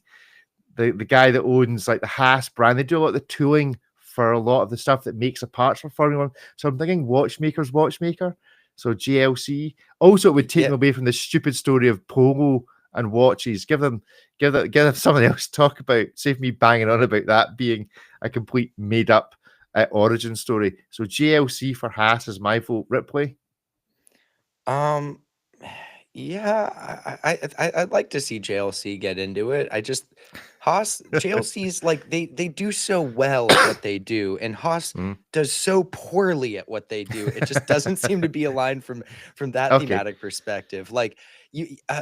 The guy that owns like the Haas brand, they do a lot of the tooling for a lot of the stuff that makes the parts for Formula One. So I'm thinking watchmaker. So GLC. Also, it would take them away from the stupid story of polo and watches. Give them something else to talk about. Save me banging on about that being a complete made up origin story. So GLC for Haas is my vote. Ripley. Yeah, I'd like to see JLC get into it. Haas JLC's like they do so well at what they do, and Haas does so poorly at what they do. It just doesn't seem to be aligned from that thematic perspective. Like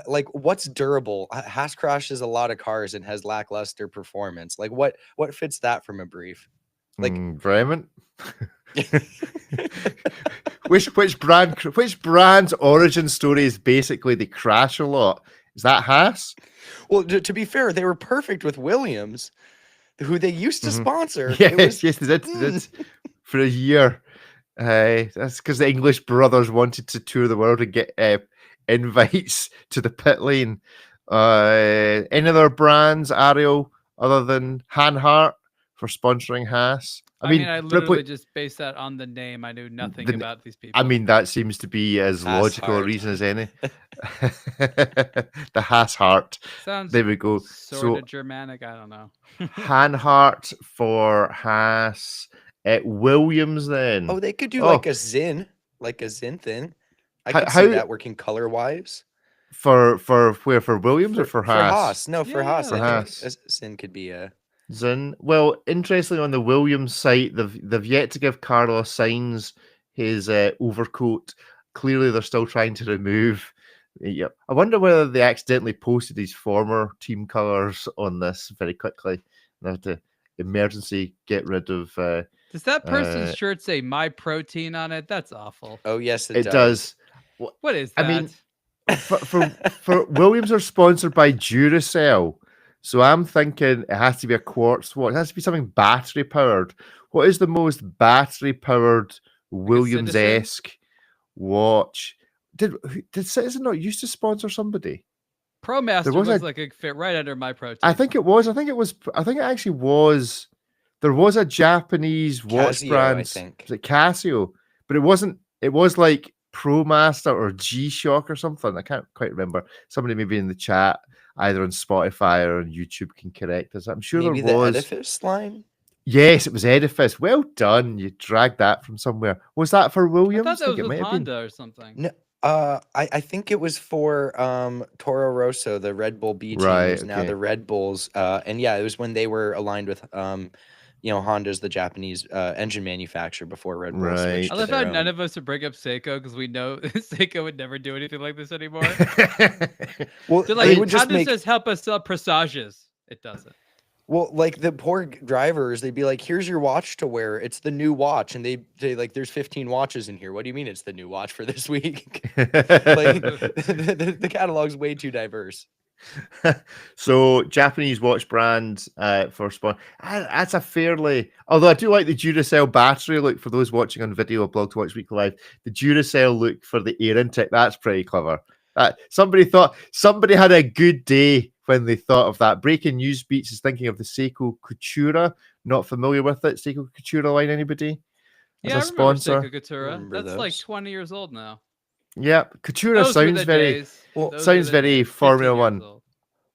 like what's durable? Haas crashes a lot of cars and has lackluster performance. Like what fits that from a brief? Like Bremen. Which brand's origin story is basically they crash a lot? Is that Haas? Well, to be fair, they were perfect with Williams, who they used to sponsor. Yes, they did for a year. That's because the English brothers wanted to tour the world and get invites to the pit lane. Any other brands, Ariel, other than Hanhart for sponsoring Haas? I mean, I literally just based that on the name. I knew nothing about these people. I mean, that seems to be as logical a reason as any. The Haas Heart. Sounds there we go. Sort of Germanic. I don't know. Hanhart for Haas. Williams then. Oh, they could do like a Zin thing. I could see that working color wise. For Williams or for Haas? For Haas. No, for Haas. I think Zin could be a Zin. Well, interestingly, on the Williams site, they've yet to give Carlos Sainz his overcoat. Clearly, they're still trying to remove. Yep. I wonder whether they accidentally posted his former team colours on this very quickly. They have to emergency get rid of. Does that person's shirt say "My Protein" on it? That's awful. Oh yes, it does. What is that? I mean, for Williams are sponsored by Duracell. So I'm thinking it has to be a quartz watch. It has to be something battery powered. What is the most battery powered Williams-esque watch? Did Citizen not used to sponsor somebody? ProMaster looks like it fit right under My Protein. I think it was. I think it actually was. There was a Japanese watch brand, I think. Was it Casio? But it wasn't. It was like ProMaster or G-Shock or something. I can't quite remember. Somebody maybe in the chat, either on Spotify or on YouTube, can correct us. I'm sure maybe there was. The Edifice line? Yes, it was Edifice. Well done. You dragged that from somewhere. Was that for Williams? I thought that was with Honda or something. No, I think it was for Toro Rosso, the Red Bull B team, is now the Red Bulls. And yeah, it was when they were aligned with Honda's the Japanese engine manufacturer before Red Bull switched. I love how none of us would bring up Seiko because we know Seiko would never do anything like this anymore. Well, they're like, how does this help us sell Presages? It doesn't. Well, like the poor drivers, they'd be like, "Here's your watch to wear. It's the new watch," and they like, "There's 15 watches in here. What do you mean it's the new watch for this week?" Like the catalog's way too diverse. So Japanese watch brand for spawn. That's a fairly. Although I do like the Duracell battery look for those watching on video or Blog to Watch Week Live. The Duracell look for the air intake. That's pretty clever. Somebody had a good day when they thought of that. Breaking News Beats is thinking of the Seiko Coutura. Not familiar with it. Seiko Coutura line, anybody? Yeah, I remember Seiko Coutura. That's like 20 years old now. Yeah, Coutura sounds very Formula One.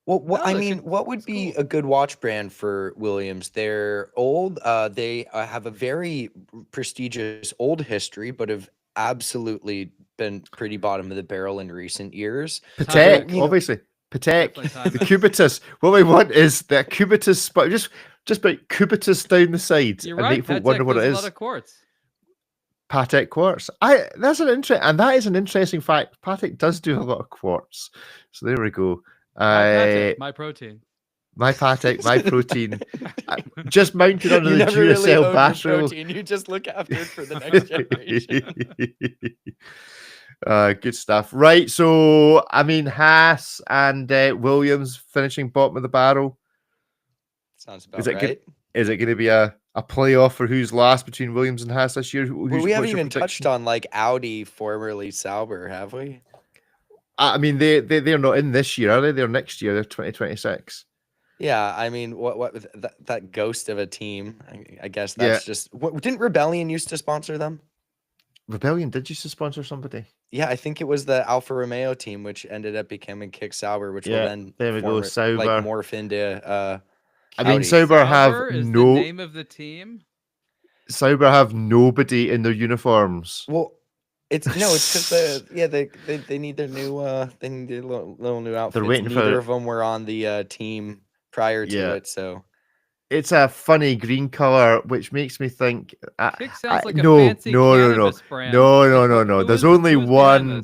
Well, I mean, what would be a good watch brand for Williams? They're old. They have a very prestigious old history, but have absolutely been pretty bottom of the barrel in recent years. Patek, obviously. Patek, the Cubitus. What we want is that Cubitus spot. Just put Cubitus down the side. You're right. Make people wonder what it is. A lot of quartz. Patek quartz. That is an interesting fact. Patek does do a lot of quartz. So there we go. My Protein. My Patek, My Protein. Just mounted under the Duracell battery. You just look after it for the next generation. Good stuff. Right. So, I mean, Haas and Williams finishing bottom of the barrel. Sounds about right. Is it going to be a playoff for who's last between Williams and Haas this year? We haven't even touched on like Audi, formerly Sauber, have we? I mean, they're not in this year, are they? They're next year. They're 2026. Yeah, I mean, what that ghost of a team? I guess that's just. Didn't Rebellion used to sponsor them? Rebellion did used to sponsor somebody. Yeah, I think it was the Alfa Romeo team, which ended up becoming Kick Sauber, which will then there we go. Sauber. like morph into. I mean, Audi. Sauber have Sauber is no the name of the team. Sauber have nobody in their uniforms. Well, it's because they need their new little new outfits. They're waiting Neither for of them were on the team prior to it, so it's a funny green color, which makes me think. Kick sounds like a fancy cannabis brand. No. There's only one.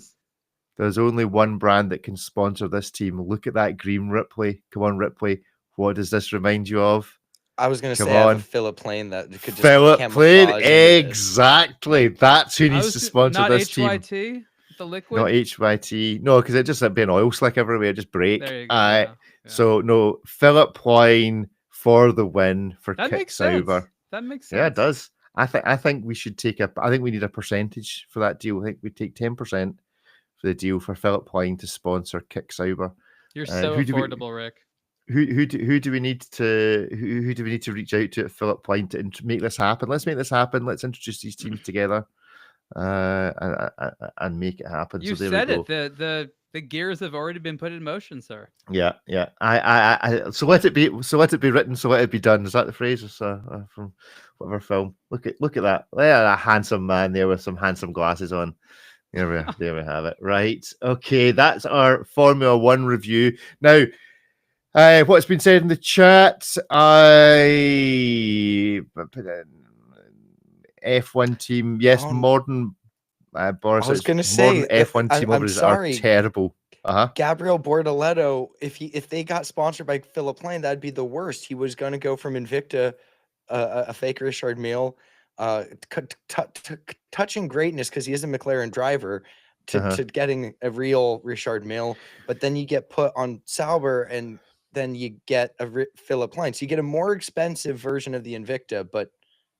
There's only one brand that can sponsor this team. Look at that green Ripley. Come on, Ripley. What does this remind you of? I was going to say I have a Philip Plain that could just Philip Plain, exactly. That's who needs to sponsor this team. Not HYT, the liquid. Not HYT. No, because it just be an oil slick everywhere, just break. There you go. Yeah. So no, Philip Plain for the win for Kick Sauber. That makes sense. Yeah, it does. I think we should take I think we need a percentage for that deal. I think we take 10% for the deal for Philip Plain to sponsor Kick Sauber. You're so affordable, Rick. Who do we need to reach out to at Philip Plain to make this happen? Let's make this happen. Let's introduce these teams together and make it happen. You said it. The gears have already been put in motion, sir. Yeah. So let it be written. So let it be done. Is that the phrase? From whatever film? Look at that. A handsome man there with some handsome glasses on. There we have it. Right. Okay, that's our Formula One review. Now, what's been said in the chat? F1 team, yes, modern. Boris, I was going to say F1 team owners are terrible. Gabriel Bortoleto, if they got sponsored by Philip Plain, that'd be the worst. He was going to go from Invicta, a fake Richard Mille, touching greatness because he is a McLaren driver, to getting a real Richard Mille. But then you get put on Sauber, and then you get a Philip Plain. So you get a more expensive version of the Invicta, but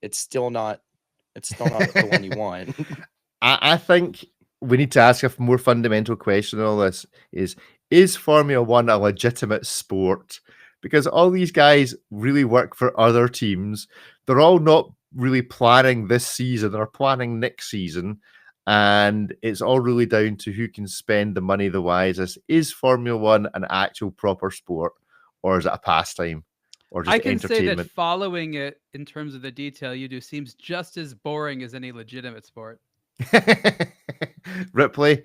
it's still not the one you want. I think we need to ask a more fundamental question on all this: is Formula One a legitimate sport? Because all these guys really work for other teams. They're all not really planning this season. They're planning next season. And it's all really down to who can spend the money the wisest. Is Formula One an actual proper sport, or is it a pastime, or just entertainment? I can say that following it in terms of the detail you do seems just as boring as any legitimate sport. Ripley,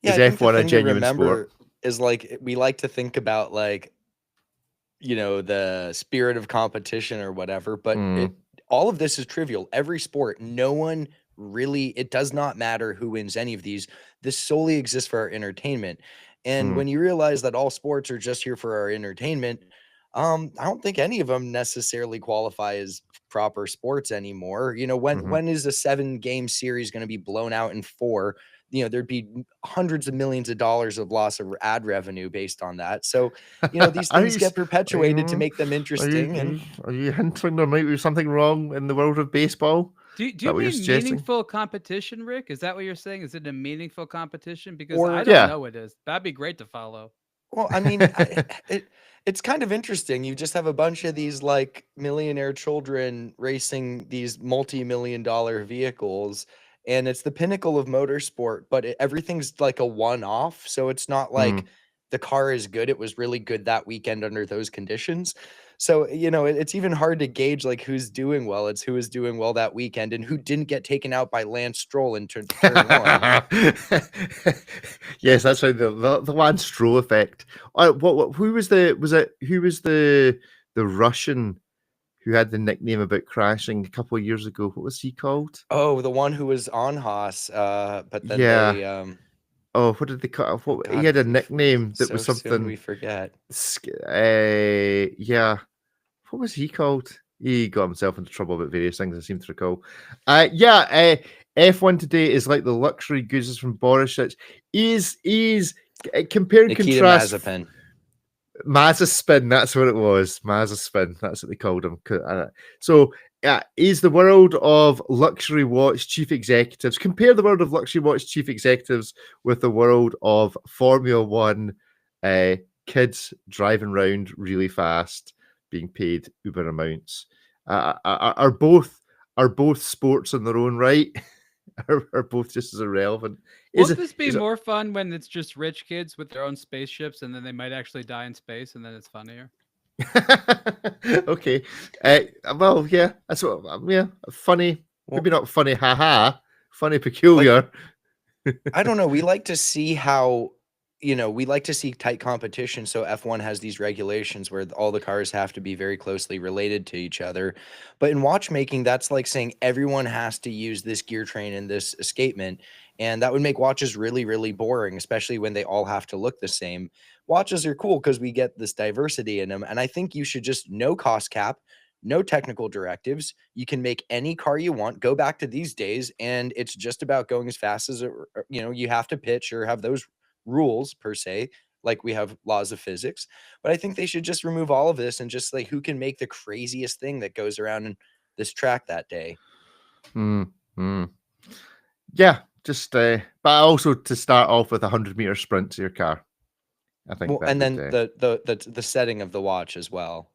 is F1 a genuine sport? Is like we like to think about the spirit of competition or whatever, but all of this is trivial. Every sport, no one really, it does not matter who wins any of these. This solely exists for our entertainment. And when you realize that all sports are just here for our entertainment, I don't think any of them necessarily qualify as proper sports anymore. When is a 7-game series going to be blown out in 4? There'd be hundreds of millions of dollars of loss of ad revenue based on that. So, these things get perpetuated to make them interesting. Are you hinting there might be something wrong in the world of baseball? Do you mean meaningful competition, Rick? Is that what you're saying? Is it a meaningful competition? Because I don't know it is. That'd be great to follow. Well, I mean, it's kind of interesting. You just have a bunch of these millionaire children racing these multi-million-dollar vehicles, and it's the pinnacle of motorsport, but everything's like a one-off. So it's not like the car is good. It was really good that weekend under those conditions. So, it's even hard to gauge who's doing well. It's who is doing well that weekend and who didn't get taken out by Lance Stroll in turn 1. Yes, that's right. The Lance Stroll effect. Who was the Russian who had the nickname about crashing a couple of years ago? What was he called? Oh, the one who was on Haas, but then they what did they call? He had a nickname that was something we forget. What was he called? He got himself into trouble about various things, I seem to recall. F1 today is like the luxury goods from Borisic. Is compare and Nikita contrast. Mazepin, that's what it was. Mazepin, that's what they called him. So, is the world of luxury watch chief executives, compare the world of luxury watch chief executives with the world of Formula One kids driving around really fast, being paid uber amounts. Are both sports in their own right? are both just as irrelevant. Won't this be more fun when it's just rich kids with their own spaceships and then they might actually die in space and then it's funnier? Okay. Well, yeah, that's what. Yeah, funny. Maybe not funny, haha. Funny, peculiar. I don't know. We like to see how, we like to see tight competition. So F1 has these regulations where all the cars have to be very closely related to each other. But in watchmaking, that's like saying everyone has to use this gear train and this escapement. And that would make watches really, really boring, especially when they all have to look the same. Watches are cool because we get this diversity in them. And I think you should just no cost cap, no technical directives. You can make any car you want, go back to these days, and it's just about going as fast as you have to pitch or have those rules per se, like we have laws of physics. But I think they should just remove all of this and just like who can make the craziest thing that goes around in this track that day. Yeah, just but also to start off with 100-meter sprint to your car. I think, and then the setting of the watch as well.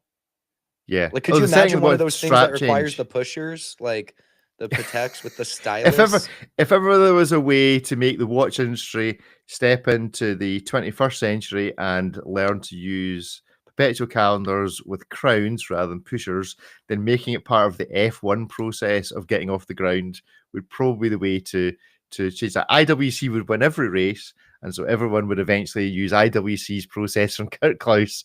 Yeah, like could you imagine one of those things that requires the pushers, like the Pateks with the stylus? If ever there was a way to make the watch industry step into the 21st century and learn to use perpetual calendars with crowns rather than pushers, then making it part of the F1 process of getting off the ground would probably be the way to change that. IWC would win every race, and so everyone would eventually use IWC's process from Kurt Klaus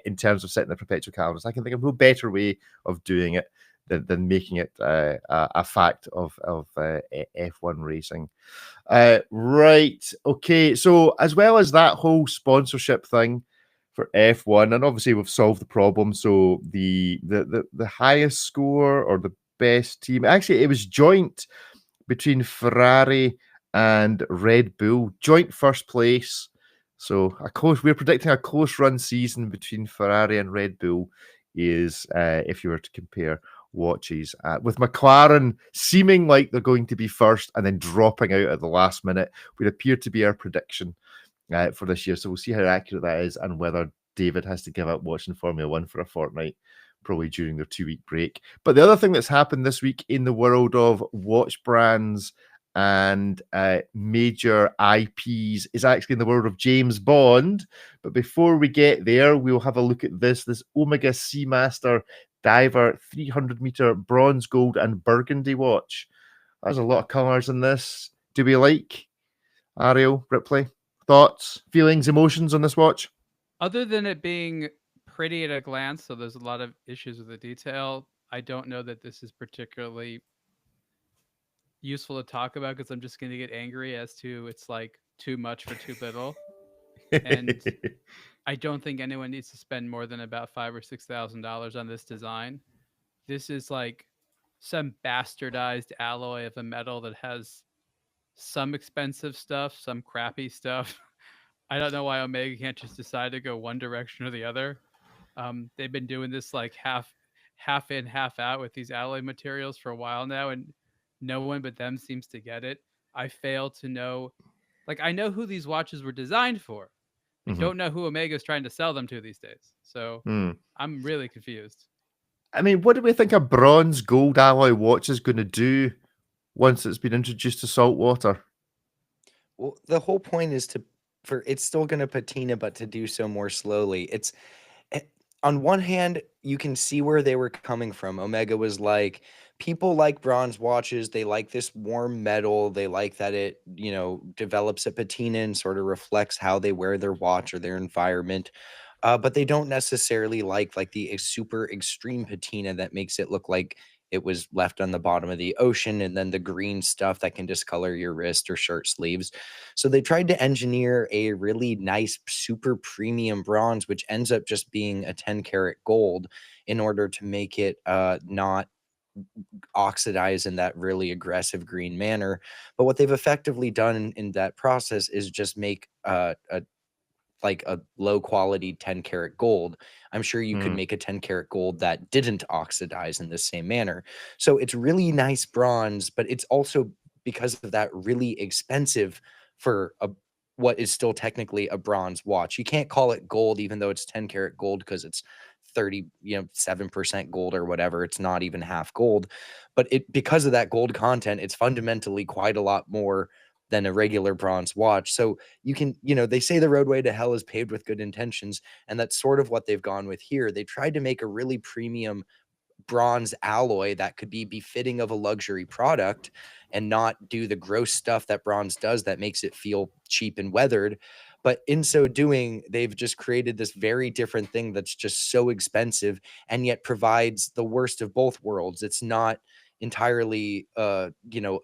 in terms of setting the perpetual calendars. I can think of no better way of doing it than making it a fact of F1 racing. Right. Okay. So as well as that whole sponsorship thing for F1, and obviously we've solved the problem. So the highest score or the best team, actually it was joint between Ferrari and Red Bull, joint first place. So we're predicting a close run season between Ferrari and Red Bull is if you were to compare watches with McLaren seeming like they're going to be first and then dropping out at the last minute would appear to be our prediction for this year. So we'll see how accurate that is and whether David has to give up watching Formula One for a fortnight, probably during their 2-week break. But the other thing that's happened this week in the world of watch brands and major IPs is actually in the world of James Bond. But before we get there, we'll have a look at this Omega Seamaster Diver 300-meter bronze, gold, and burgundy watch. There's a lot of colours in this. Do we like? Ariel, Ripley, thoughts, feelings, emotions on this watch? Other than it being pretty at a glance, so there's a lot of issues with the detail, I don't know that this is particularly useful to talk about because I'm just going to get angry as to it's like too much for too little. And I don't think anyone needs to spend more than about $5,000 or $6,000 on this design. This is like some bastardized alloy of a metal that has some expensive stuff, some crappy stuff. I don't know why Omega can't just decide to go one direction or the other. They've been doing this like half in, half out with these alloy materials for a while now, and no one but them seems to get it. I fail to know, like I know who these watches were designed for. I don't know who Omega is trying to sell them to these days. So I'm really confused. I mean, what do we think a bronze gold alloy watch is going to do once it's been introduced to salt water? Well, the whole point is it's still going to patina, but to do so more slowly. It's on one hand, you can see where they were coming from. Omega was like, people like bronze watches. They like this warm metal. They like that it, develops a patina and sort of reflects how they wear their watch or their environment. But they don't necessarily like the super extreme patina that makes it look like it was left on the bottom of the ocean, and then the green stuff that can discolor your wrist or shirt sleeves. So they tried to engineer a really nice, super premium bronze, which ends up just being a 10-karat gold in order to make it not oxidize in that really aggressive green manner. But what they've effectively done in that process is just make a low quality 10-karat gold. I'm sure you could make a 10-karat gold that didn't oxidize in the same manner. So it's really nice bronze, but it's also, because of that, really expensive for what is still technically a bronze watch. You can't call it gold, even though it's 10-karat gold, because it's 7% gold or whatever. It's not even half gold, but because of that gold content, it's fundamentally quite a lot more than a regular bronze watch. So you can, they say the roadway to hell is paved with good intentions, and that's sort of what they've gone with here. They tried to make a really premium bronze alloy that could be befitting of a luxury product and not do the gross stuff that bronze does that makes it feel cheap and weathered. But in so doing, they've just created this very different thing that's just so expensive and yet provides the worst of both worlds. It's not entirely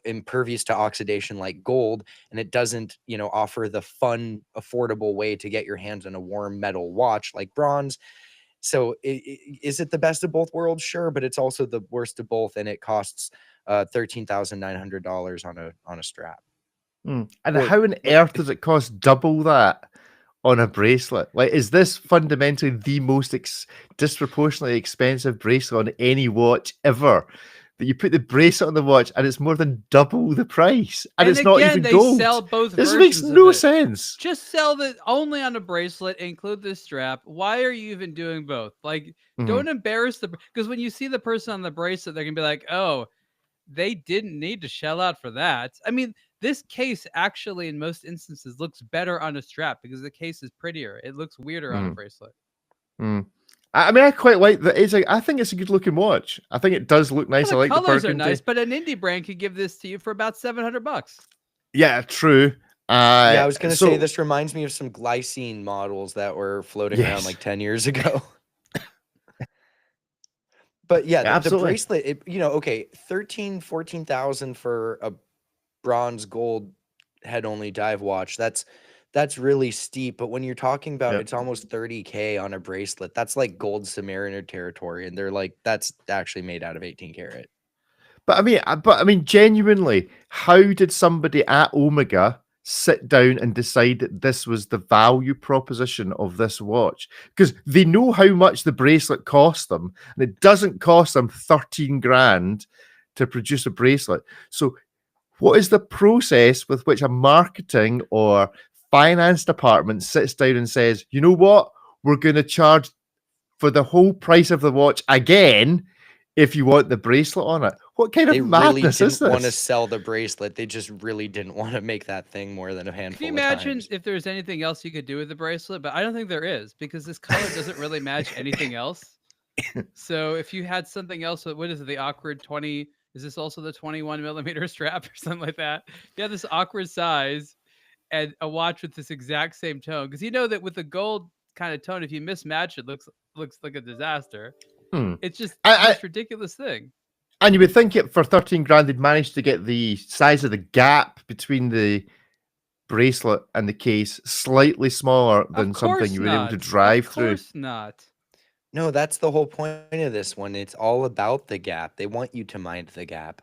impervious to oxidation like gold, and it doesn't offer the fun, affordable way to get your hands on a warm metal watch like bronze. So is it the best of both worlds? Sure, but it's also the worst of both, and it costs $13,900 on a strap. And how on earth does it cost double that on a bracelet? Like, is this fundamentally the most disproportionately expensive bracelet on any watch ever? That you put the bracelet on the watch and it's more than double the price, and it's not even gold. Sell both this makes no sense. Just sell it only on a bracelet, include the strap. Why are you even doing both? Like, don't embarrass because when you see the person on the bracelet, they're gonna be like, oh, they didn't need to shell out for that. I mean, this case actually in most instances looks better on a strap because the case is prettier. It looks weirder on a bracelet. I mean, I quite like that. I think it's a good looking watch. I think it does look nice. Well, I like the colors burgundy. are nice, but an indie brand could give this to you for about $700. Yeah, true. I was going to say this reminds me of some glycine models that were floating around like 10 years ago. But yeah, the bracelet, $13,000-$14,000 for a bronze gold head only dive watch. That's really steep, but when you're talking about it's almost $30K on a bracelet, that's like gold Submariner territory, and they're like, that's actually made out of 18 karat. But I mean, genuinely, how did somebody at Omega sit down and decide that this was the value proposition of this watch? Because they know how much the bracelet cost them, and it doesn't cost them 13 grand to produce a bracelet. So what is the process with which a marketing or finance department sits down and says, you know what, we're going to charge for the whole price of the watch again if you want the bracelet on it? What kind of madness is this? They really didn't want to sell the bracelet. They just really didn't want to make that thing more than a handful of times. Can you imagine if there's anything else you could do with the bracelet? But I don't think there is, because this color doesn't really match anything else. So if you had something else, what is it, the awkward 20? Is this also the 21 millimeter strap or something like that? You have this awkward size and a watch with this exact same tone, because you know that with the gold kind of tone, if you mismatch it, looks like a disaster. It's just this ridiculous thing. And you would think for 13 grand they'd managed to get the size of the gap between the bracelet and the case slightly smaller than something you were able to drive through. Of course not. No, that's the whole point of this one. It's all about the gap. They want you to mind the gap.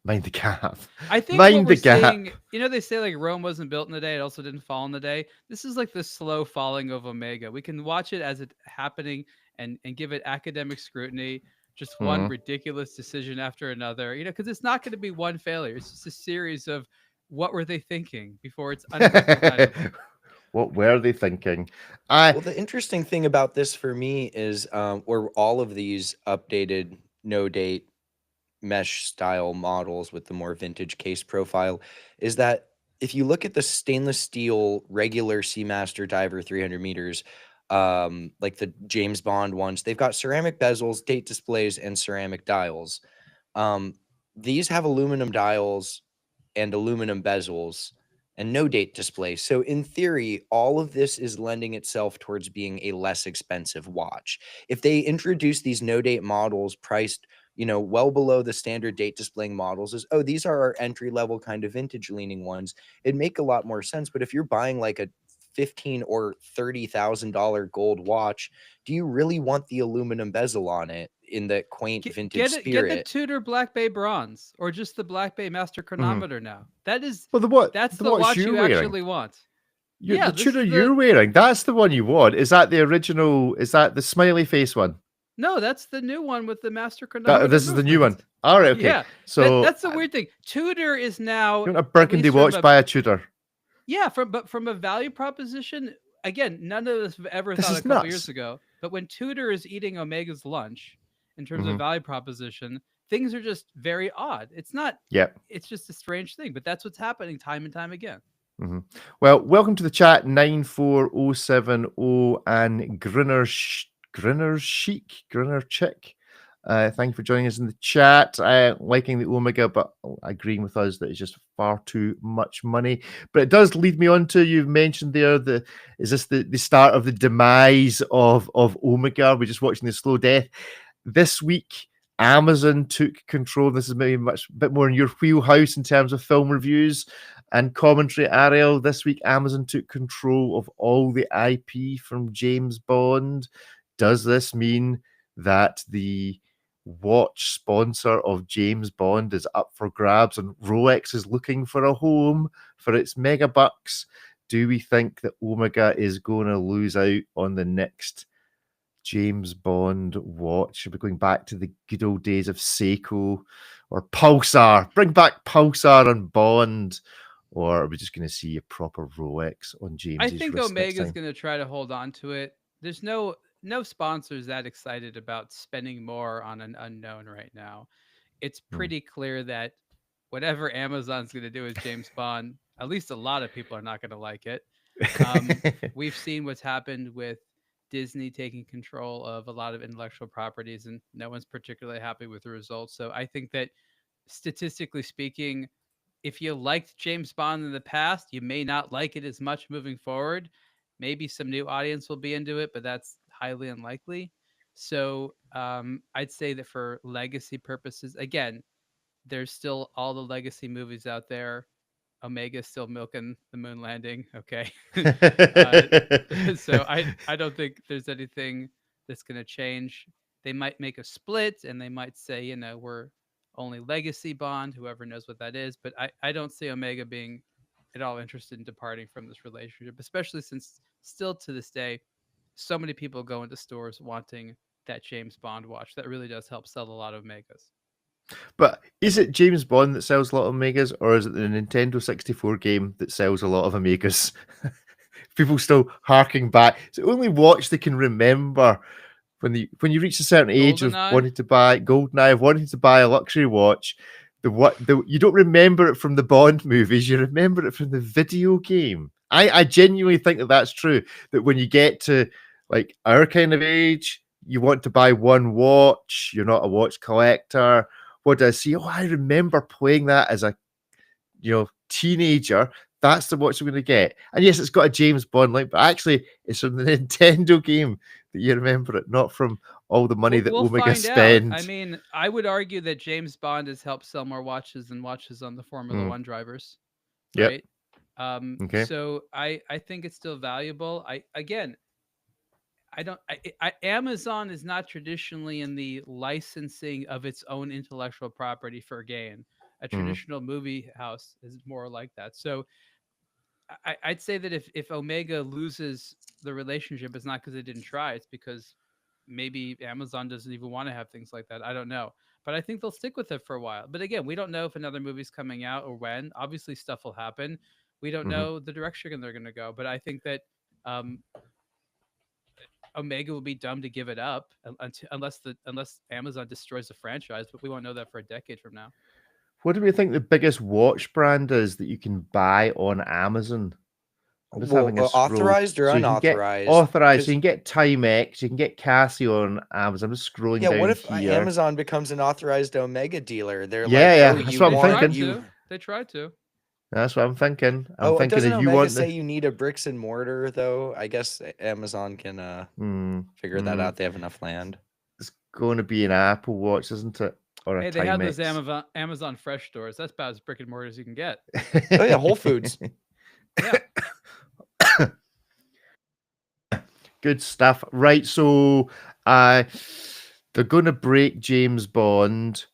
Mind the gap. I think mind the gap. Seeing, they say like Rome wasn't built in a day. It also didn't fall in a day. This is like the slow falling of Omega. We can watch it as it happening and give it academic scrutiny. Just one ridiculous decision after another, because it's not going to be one failure. It's just a series of what were they thinking before it's unrecognizable. What were they thinking? Well, the interesting thing about this for me is where all of these updated no date mesh style models with the more vintage case profile is that if you look at the stainless steel regular Seamaster Diver 300 meters, like the James Bond ones, they've got ceramic bezels, date displays, and ceramic dials. These have aluminum dials and aluminum bezels and no date display. So in theory, all of this is lending itself towards being a less expensive watch. If they introduce these no date models priced, well below the standard date displaying models, these are our entry level kind of vintage leaning ones, it'd make a lot more sense. But if you're buying like a $15,000 or $30,000 gold watch, do you really want the aluminum bezel on it in the quaint vintage spirit? Get the Tudor Black Bay bronze, or just the Black Bay Master Chronometer now. That is that's the watch you actually want. The Tudor you're wearing, that's the one you want. Is that the original? Is that the smiley face one? No, that's the new one with the Master Chronometer. This is the new one. All right, okay. Yeah, so that's the weird thing. Tudor is now. You want a burgundy watch by a Tudor? Yeah, but from a value proposition, again, none of us have ever thought a couple years ago. But when Tudor is eating Omega's lunch, in terms Mhm. of value proposition, things are just very odd. It's not. Yep. It's just a strange thing, but that's what's happening time and time again. Mm-hmm. Well, welcome to the chat 94070 and Grinner Chick. Thank you for joining us in the chat. Liking the Omega, but agreeing with us that it's just far too much money. But it does lead me on to, you've mentioned there, is this the start of the demise of Omega? We're just watching the slow death. This week, Amazon took control. This is maybe a bit more in your wheelhouse in terms of film reviews and commentary. Ariel, this week Amazon took control of all the IP from James Bond. Does this mean that the watch sponsor of James Bond is up for grabs and Rolex is looking for a home for its mega bucks? Do we think that Omega is going to lose out on the next James Bond watch? Are we going back to the good old days of Seiko or Pulsar? Bring back Pulsar and Bond. Or are we just going to see a proper Rolex on James? I think Omega's going to try to hold on to it. There's no sponsors that excited about spending more on an unknown right now. It's pretty clear that whatever Amazon's going to do with James Bond, at least a lot of people are not going to like it. We've seen what's happened with Disney taking control of a lot of intellectual properties, and no one's particularly happy with the results. So I think that statistically speaking, if you liked James Bond in the past, you may not like it as much moving forward. Maybe some new audience will be into it, but that's highly unlikely. So I'd say that for legacy purposes, again, there's still all the legacy movies out there. Omega's still milking the moon landing. Okay. So I don't think there's anything that's going to change. They might make a split and they might say, we're only legacy Bond, whoever knows what that is. But I don't see Omega being at all interested in departing from this relationship, especially since still to this day, so many people go into stores wanting that James Bond watch. That really does help sell a lot of Omegas. But is it James Bond that sells a lot of Omegas, or is it the Nintendo 64 game that sells a lot of Omegas? People still harking back. It's the only watch they can remember when you reach a certain age of wanting to buy GoldenEye, of wanting to buy a luxury watch. You don't remember it from the Bond movies. You remember it from the video game. I genuinely think that that's true. That when you get to like our kind of age, you want to buy one watch. You're not a watch collector. What do I see? Oh, I remember playing that as a teenager. That's the watch I'm going to get. And yes, it's got a James Bond link, but actually it's from the Nintendo game that you remember it, not from all the money that Omega spent. I mean, I would argue that James Bond has helped sell more watches than watches on the Formula One drivers. Right? Yep. Okay. So I think it's still valuable. Amazon is not traditionally in the licensing of its own intellectual property for gain. A traditional movie house is more like that. So I'd say that if Omega loses the relationship, it's not because they didn't try. It's because maybe Amazon doesn't even want to have things like that. I don't know. But I think they'll stick with it for a while. But again, we don't know if another movie's coming out or when. Obviously, stuff will happen. We don't know the direction they're going to go. But I think that Omega will be dumb to give it up unless Amazon destroys the franchise. But we won't know that for a decade from now. What do we think the biggest watch brand is that you can buy on Amazon? Authorized or unauthorized? Authorized. So you can get Timex, you can get Casio on Amazon. I'm just scrolling down here. What if Amazon becomes an authorized Omega dealer? They're that's what I'm thinking. They tried to. That's what I'm thinking. Doesn't Omega say you need a bricks and mortar though? I guess Amazon can figure that out. They have enough land. It's going to be an Apple Watch, isn't it? Or hey, they have those Amazon Fresh stores. That's about as brick and mortar as you can get. Oh yeah, Whole Foods. Yeah. Good stuff. Right, so they're going to break James Bond,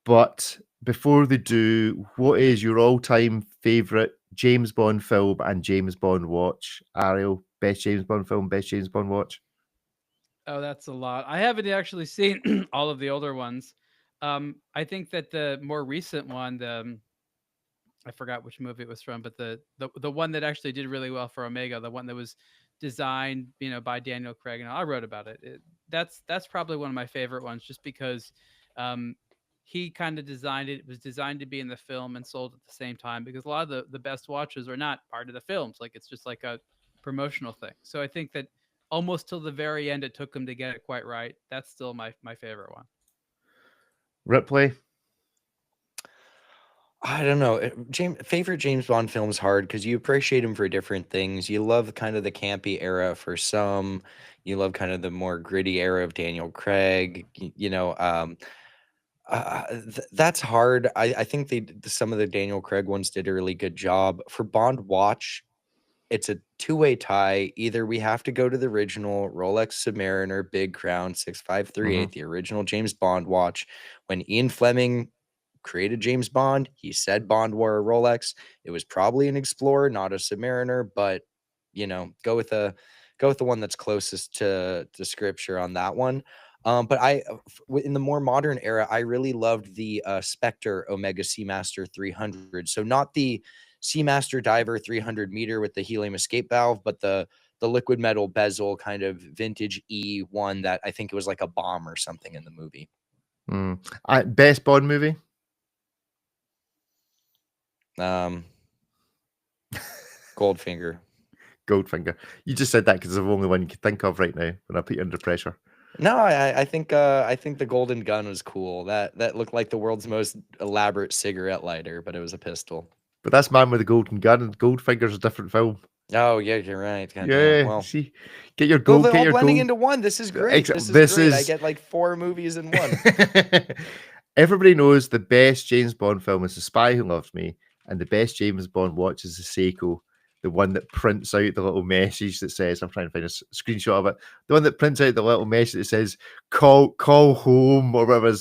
but before they do, what is your all-time favorite James Bond film and James Bond watch? Ariel, best James Bond film, best James Bond watch? Oh, that's a lot. I haven't actually seen all of the older ones. I think that the more recent one, I forgot which movie it was from, but the one that actually did really well for Omega, the one that was designed, by Daniel Craig, and I wrote about it. That's probably one of my favorite ones, just because he kind of designed it. It was designed to be in the film and sold at the same time, because a lot of the best watches are not part of the films. Like, it's just like a promotional thing. So I think that almost till the very end, it took him to get it quite right. That's still my favorite one. Ripley? I don't know. Favorite James Bond film is hard because you appreciate him for different things. You love kind of the campy era for some. You love kind of the more gritty era of Daniel Craig. That's hard. I think some of the Daniel Craig ones did a really good job. For Bond watch, it's a two-way tie. Either we have to go to the original Rolex Submariner Big Crown 6538, the original James Bond watch. When Ian Fleming created James Bond, he said Bond wore a Rolex. It was probably an Explorer, not a Submariner, but go with the one that's closest to scripture on that one. But in the more modern era, I really loved the Spectre Omega Seamaster 300. So not the Seamaster Diver 300 meter with the helium escape valve, but the liquid metal bezel kind of vintage E one that I think it was like a bomb or something in the movie. Best Bond movie? Goldfinger. Goldfinger. You just said that because it's the only one you could think of right now when I put you under pressure. No, I think the Golden Gun was cool. That looked like the world's most elaborate cigarette lighter, but it was a pistol. But that's Man with the Golden Gun, and Goldfinger's a different film. Oh yeah, you're right. God yeah, damn. Well, see, get your gold. They're get all your blending gold. into one. This is great. This is great. I get like 4 movies in one. Everybody knows the best James Bond film is The Spy Who Loved Me, and the best James Bond watch is the Seiko, the one that prints out the little message that says, I'm trying to find a screenshot of it, the one that prints out the little message that says, call home, or whatever.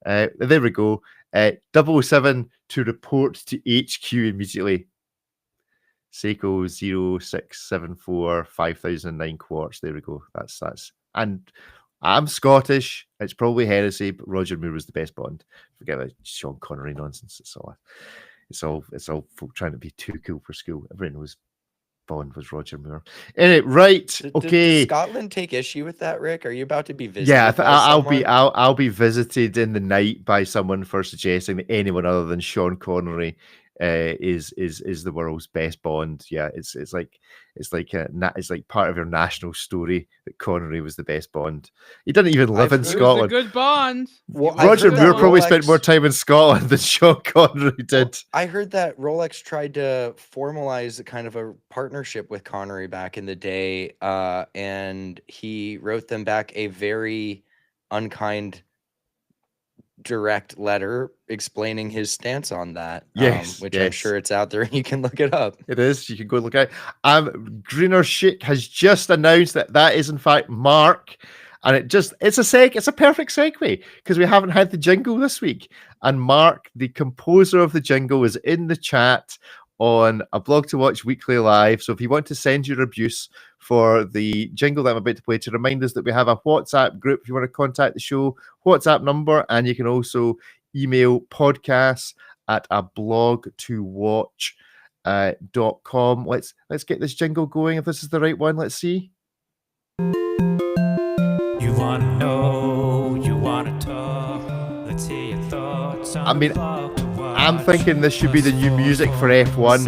There we go. 007 to report to HQ immediately. Seiko 0674 5009 quartz. There we go. That's. And I'm Scottish. It's probably heresy, but Roger Moore was the best Bond. Forget about Sean Connery nonsense. It's all folk trying to be too cool for school. Everyone knows Bond was Roger Moore. Anyway, right? Okay. Did Scotland take issue with that, Rick? Are you about to be visited? Yeah, I'll be visited in the night by someone for suggesting that anyone other than Sean Connery is the world's best Bond. Yeah, it's like part of your national story that Connery was the best Bond. He didn't even live in Scotland. It was a good Bond. Well, Roger Moore probably spent more time in Scotland than Sean Connery did. I heard that Rolex tried to formalize kind of a partnership with Connery back in the day, and he wrote them back a very unkind direct letter explaining his stance on that. Which I'm sure it's out there and you can look it up. It is. You can go look at it. Greener Chic has just announced that is in fact Mark, and it's a perfect segue because we haven't had the jingle this week, and Mark, the composer of the jingle, is in the chat on A Blog to Watch Weekly Live. So if you want to send your abuse for the jingle that I'm about to play, to remind us that we have a WhatsApp group if you want to contact the show, WhatsApp number, and you can also email podcasts at ablogtowatch.com. Let's get this jingle going if this is the right one. Let's see. You want to know, you want to talk, let's hear your thoughts on I'm thinking this should be the new music for F1,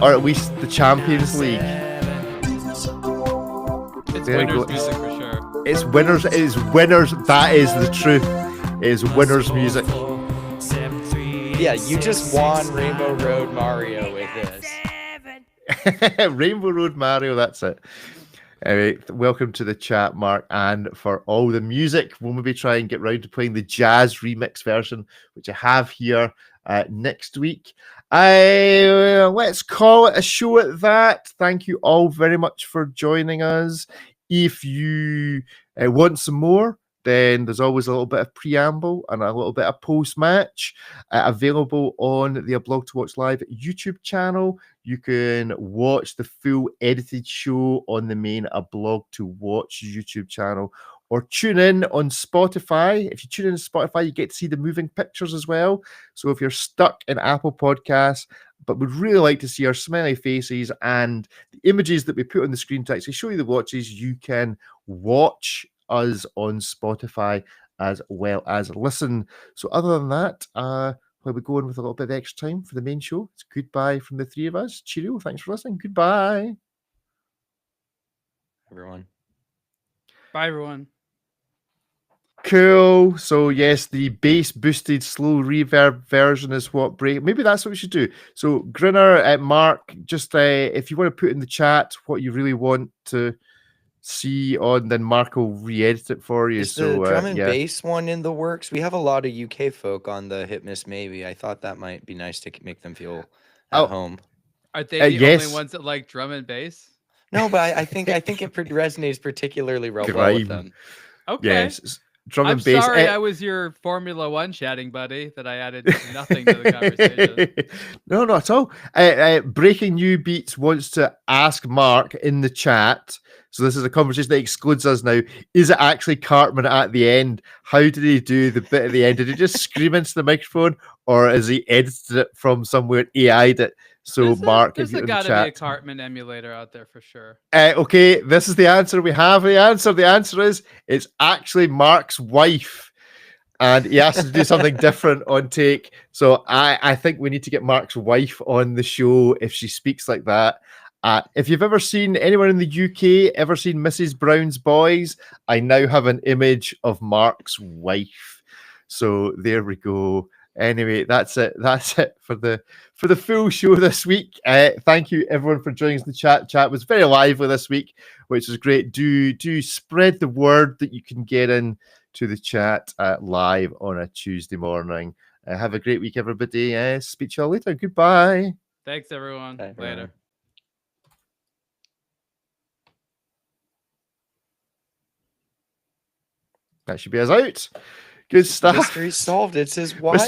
or at least the Champions League. It's winners music for sure. It's winners. It is winners. That is the truth. It is winners music. Yeah, you just won Rainbow Road Mario with this. Rainbow Road Mario. That's it. Anyway, welcome to the chat, Mark, and for all the music, we'll maybe try and get round to playing the jazz remix version, which I have here next week. Let's call it a show at that. Thank you all very much for joining us. If you want some more, then there's always a little bit of preamble and a little bit of post-match available on the A Blog to Watch Live YouTube channel. You can watch the full edited show on the main A Blog to Watch YouTube channel, or tune in on Spotify. If you tune in on Spotify, you get to see the moving pictures as well. So if you're stuck in Apple Podcasts but would really like to see our smiley faces and the images that we put on the screen to actually show you the watches. You can watch us on Spotify as well as listen. So other than that, we'll be going with a little bit of extra time for the main show. It's goodbye from the three of us. Cheerio. Thanks for listening. Goodbye, everyone. Bye, everyone. Cool. So yes, the bass boosted slow reverb version is what break. Maybe that's what we should do. So Grinner, Mark, just if you want to put in the chat what you really want to see on, then Mark will re-edit it for you. Is so the drum and bass one in the works? We have a lot of UK folk on the Hit Miss Maybe. I thought that might be nice to make them feel at home. Are they the only ones that like drum and bass? No, but I think it resonates particularly well with them. Okay. Yes. Drum and I'm bass. sorry I was your Formula One chatting buddy, that I added nothing to the conversation. No, not at all. Breaking New Beats wants to ask Mark in the chat. So this is a conversation that excludes us now. Is it actually Cartman at the end? How did he do the bit at the end? Did he just scream into the microphone, or has he edited it from somewhere, AI'd it? So Mark, there's if you're got in the to be chat, a Cartman emulator out there for sure. Okay, this is the answer. We have the answer. The answer is it's actually Mark's wife, and he has to do something different on take. So I think we need to get Mark's wife on the show if she speaks like that. If you've ever seen anyone in the UK, ever seen Mrs. Brown's Boys, I now have an image of Mark's wife. So there we go. Anyway, that's it. That's it for the full show this week. Thank you everyone for joining us in the chat. Chat was very lively this week, which is great. Do spread the word that you can get in to the chat live on a Tuesday morning. Have a great week, everybody. Speak to you all later. Goodbye. Thanks, everyone. Bye. Later. That should be us out. Good stuff. Mystery solved. It's his wife.